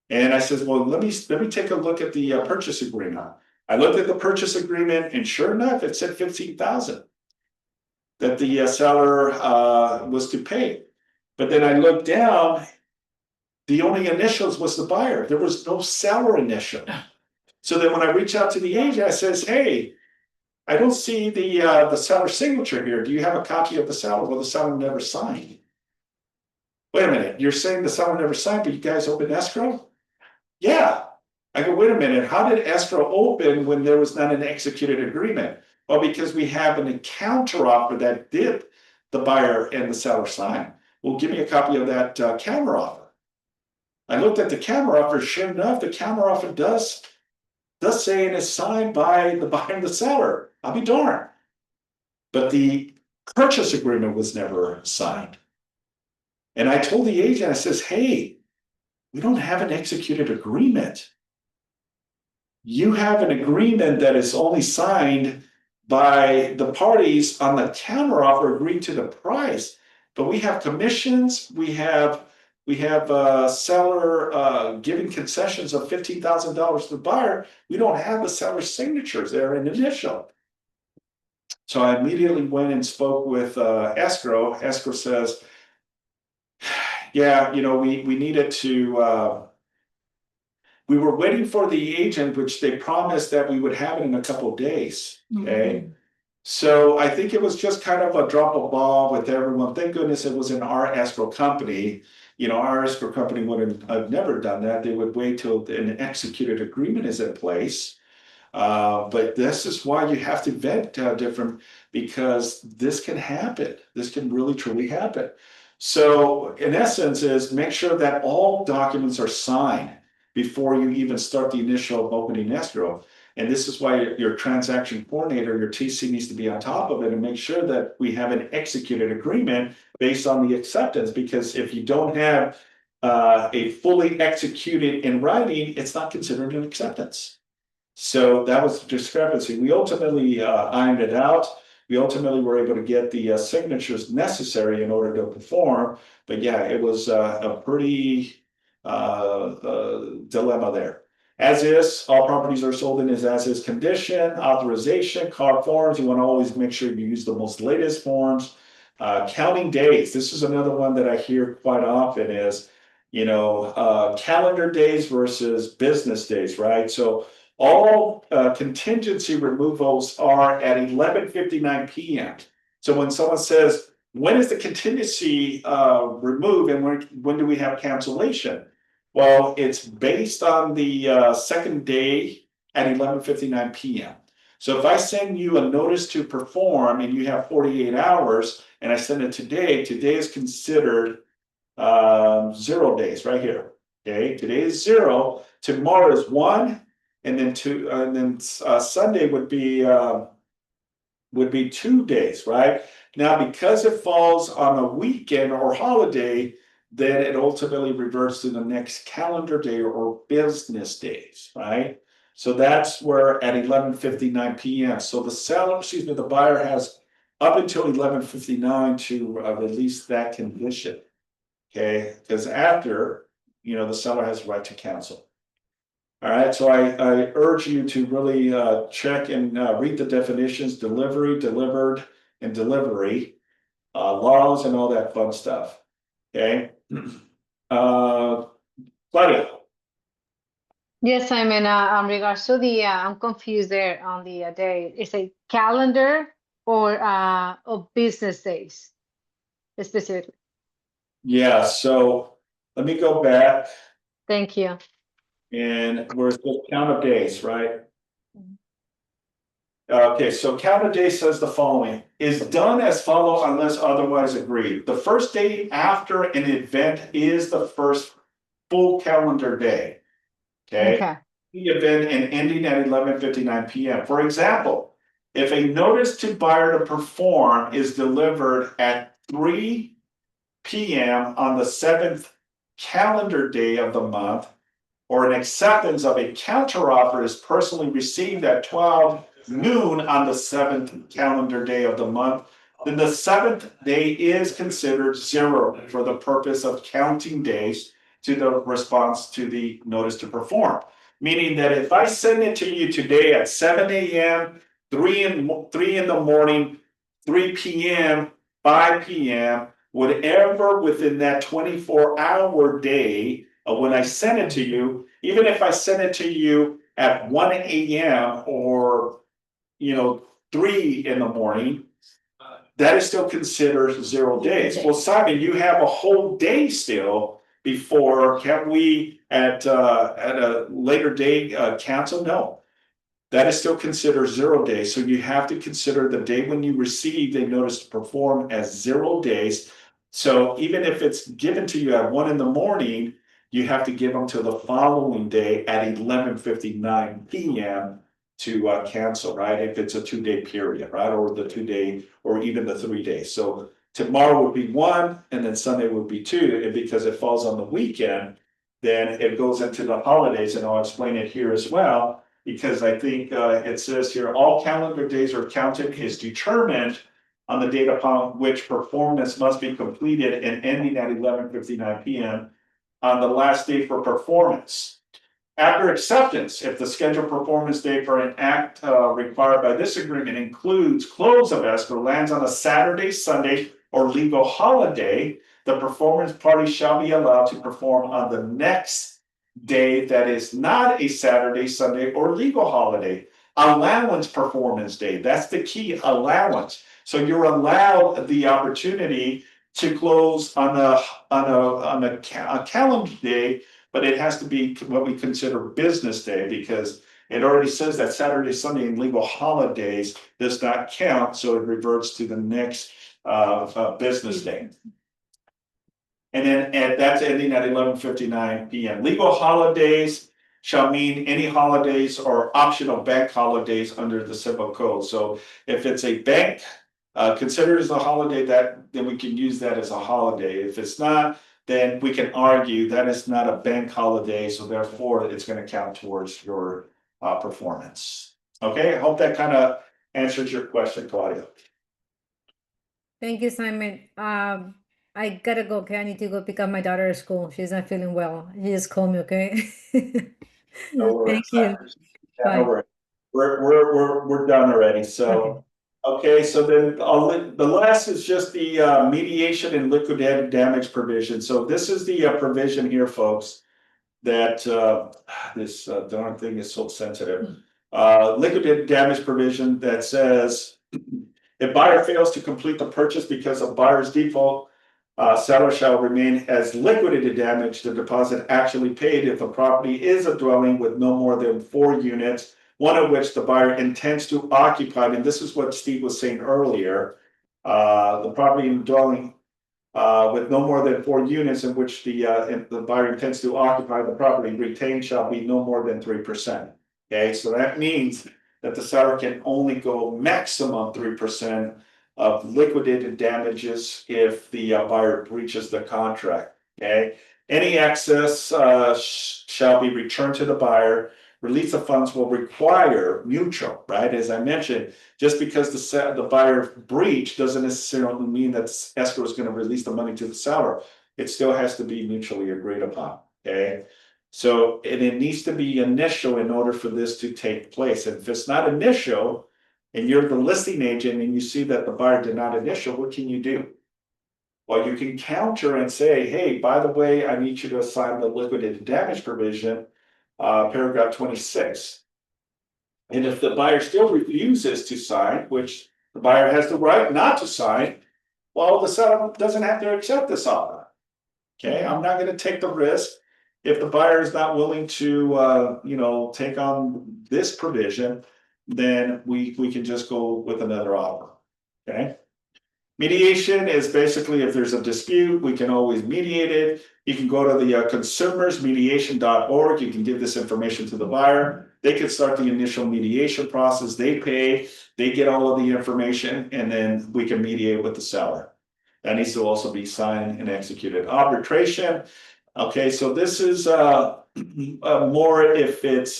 E: And I said, well, let me take a look at the purchase agreement. I looked at the purchase agreement, and sure enough, it said $15,000 that the seller was to pay. But then I looked down. The only initials was the buyer. There was no seller initial. So then when I reach out to the agent, I says, hey, I don't see the seller signature here. Do you have a copy of the seller? Well, the seller never signed. Wait a minute. You're saying the seller never signed, but you guys opened escrow? Yeah. I go, wait a minute. How did escrow open when there was not an executed agreement? Well, because we have an counter offer that did the buyer and the seller sign. well, give me a copy of that counter offer. I looked at the counter offer, sure enough, the counter offer does say it is signed by the buyer and the seller. I'll be darned. But the purchase agreement was never signed. And I told the agent, I says, hey, we don't have an executed agreement. You have an agreement that is only signed by the parties on the counteroffer agreeing to the price. But we have commissions, we have seller giving concessions of $15,000 to the buyer. We don't have the seller's signatures there in initial. So I immediately went and spoke with escrow. Escrow says, yeah, we needed to, we were waiting for the agent, which they promised that we would have it in a couple of days, okay? So I think it was just kind of a drop of ball with everyone. Thank goodness it was in our escrow company. Our escrow company would have never done that. They would wait till an executed agreement is in place. But this is why you have to vet different, because this can happen. This can really truly happen. So in essence is make sure that all documents are signed before you even start the initial opening escrow. And this is why your transaction coordinator, your TC, needs to be on top of it and make sure that we have an executed agreement based on the acceptance. Because if you don't have a fully executed in writing, it's not considered an acceptance. So that was the discrepancy. We ultimately ironed it out. We ultimately were able to get the signatures necessary in order to perform. But yeah, it was a pretty dilemma there. As is, all properties are sold in as is condition, authorization, CAR forms. You want to always make sure you use the most latest forms. Counting days. This is another one that I hear quite often is, calendar days versus business days, right? So all contingency removals are at 11:59 p.m. So when someone says, when is the contingency removed and when do we have cancellation? Well, it's based on the second day at 11:59 p.m. So if I send you a notice to perform and you have 48 hours and I send it today is considered 0 days right here. Okay, today is 0, tomorrow is 1, and then 2, and then Sunday would be 2 days, right? Now, because it falls on a weekend or holiday, then it ultimately reverts to the next calendar day or business days, right? So that's where at 11:59 p.m. So the buyer has up until 11:59 to release that condition, okay? Because after, the seller has the right to cancel. All right, so I urge you to really check and read the definitions: delivery, delivered, and delivery, laws, and all that fun stuff. Okay, Claudia.
H: Yes, I mean, regards to the, I'm confused there on the day. Is it calendar or business days specifically?
E: Yeah, so let me go back.
H: Thank you.
E: And we're supposed to count of days, right? Okay, so count of days says the following: is done as follow unless otherwise agreed. The first day after an event is the first full calendar day. Okay. The event and ending at 11:59 p.m. For example, if a notice to buyer to perform is delivered at 3 p.m. on the 7th calendar day of the month, or an acceptance of a counteroffer is personally received at 12 noon on the 7th calendar day of the month, then the 7th day is considered 0 for the purpose of counting days to the response to the notice to perform. Meaning that if I send it to you today at 7 a.m., 3 in the morning, 3 p.m., 5 p.m., whatever within that 24-hour day of when I send it to you, even if I send it to you at 1 a.m. or 3 in the morning, that is still considered 0 days. Well, Simon, you have a whole day still before. Can we at a later date cancel? No, that is still considered 0 days. So you have to consider the day when you receive a notice to perform as 0 days. So even if it's given to you at 1 in the morning, you have to give them till the following day at 11:59 PM to cancel, right? If it's a 2-day period, right? Or the 2-day, or even the 3 days. So tomorrow would be 1, and then Sunday would be 2, and because it falls on the weekend, then it goes into the holidays, and I'll explain it here as well. Because I think it says here, all calendar days are counted is determined on the date upon which performance must be completed and ending at 11:59 PM on the last day for performance. After acceptance, if the scheduled performance date for an act required by this agreement includes close of escrow lands on a Saturday, Sunday, or legal holiday, the performance party shall be allowed to perform on the next day that is not a Saturday, Sunday, or legal holiday. Allowance performance day, that's the key, allowance. So you're allowed the opportunity to close on a calendar day, but it has to be what we consider business day, because it already says that Saturday, Sunday, and legal holidays does not count, so it reverts to the next business day. And then that's ending at 11:59 PM. Legal holidays shall mean any holidays or optional bank holidays under the civil code. So if it's a bank considered as a holiday, then we can use that as a holiday. If it's not, then we can argue that it's not a bank holiday, so therefore it's going to count towards your performance. Okay, I hope that kind of answers your question, Claudia.
I: Thank you, Simon. I gotta go, okay? I need to go pick up my daughter at school. She's not feeling well. You just call me, okay?
E: No worries.
I: Thank you.
E: Yeah,
I: Bye.
E: no worries. We're done already, so. Okay, so then the last is just the mediation and liquidated damage provision. So this is the provision here, folks, that this darn thing is so sensitive. Liquidated damage provision that says if buyer fails to complete the purchase because of buyer's default, seller shall remain as liquidated damage the deposit actually paid if the property is a dwelling with no more than 4 units, one of which the buyer intends to occupy. And this is what Steve was saying earlier. The property in dwelling with no more than 4 units in which the buyer intends to occupy the property retained shall be no more than 3%. Okay, so that means that the seller can only go maximum 3% of liquidated damages if the buyer breaches the contract. Okay, any excess shall be returned to the buyer. Release of funds will require mutual, right? As I mentioned, just because the buyer breached doesn't necessarily mean that escrow is going to release the money to the seller. It still has to be mutually agreed upon. Okay, so it needs to be initial in order for this to take place. And if it's not initial, and you're the listing agent and you see that the buyer did not initial, what can you do? Well, you can counter and say, hey, by the way, I need you to assign the liquidated damage provision, paragraph 26. And if the buyer still refuses to sign, which the buyer has the right not to sign, well, the seller doesn't have to accept this offer. Okay, I'm not going to take the risk. If the buyer is not willing to, take on this provision, then we can just go with another offer. Okay. Mediation is basically if there's a dispute, we can always mediate it. You can go to the consumersmediation.org. You can give this information to the buyer. They can start the initial mediation process. They pay, they get all of the information, and then we can mediate with the seller. That needs to also be signed and executed. Arbitration. Okay, so this is more if it's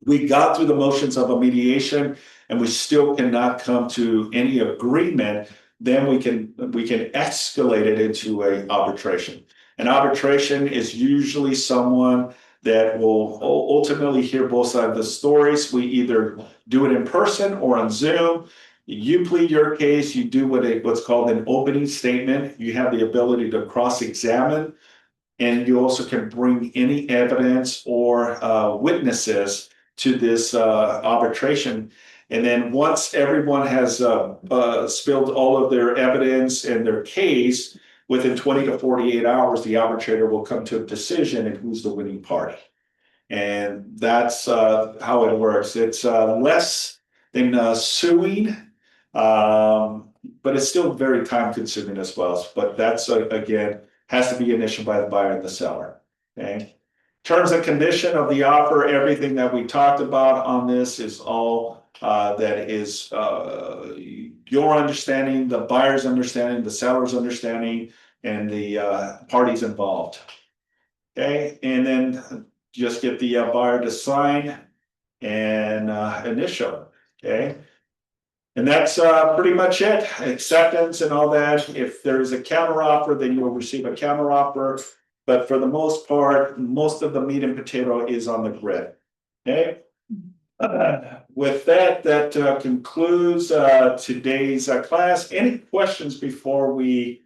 E: we got through the motions of a mediation and we still cannot come to any agreement, then we can escalate it into a arbitration. An arbitration is usually someone that will ultimately hear both sides of the stories. We either do it in person or on Zoom. You plead your case, you do what's called an opening statement. You have the ability to cross-examine, and you also can bring any evidence or witnesses to this arbitration. And then once everyone has spilled all of their evidence and their case, within 20 to 48 hours, the arbitrator will come to a decision and who's the winning party. And that's how it works. It's less than suing. but it's still very time consuming as well, but that's again, has to be initiated by the buyer and the seller, okay? Terms and condition of the offer, everything that we talked about on this is all that is your understanding, the buyer's understanding, the seller's understanding, and the parties involved. Okay, and then just get the buyer to sign and initial, okay? And that's pretty much it, acceptance and all that. If there is a counter offer, then you'll receive a counter offer. But for the most part, most of the meat and potato is on the grid, okay? With that concludes today's class. Any questions before we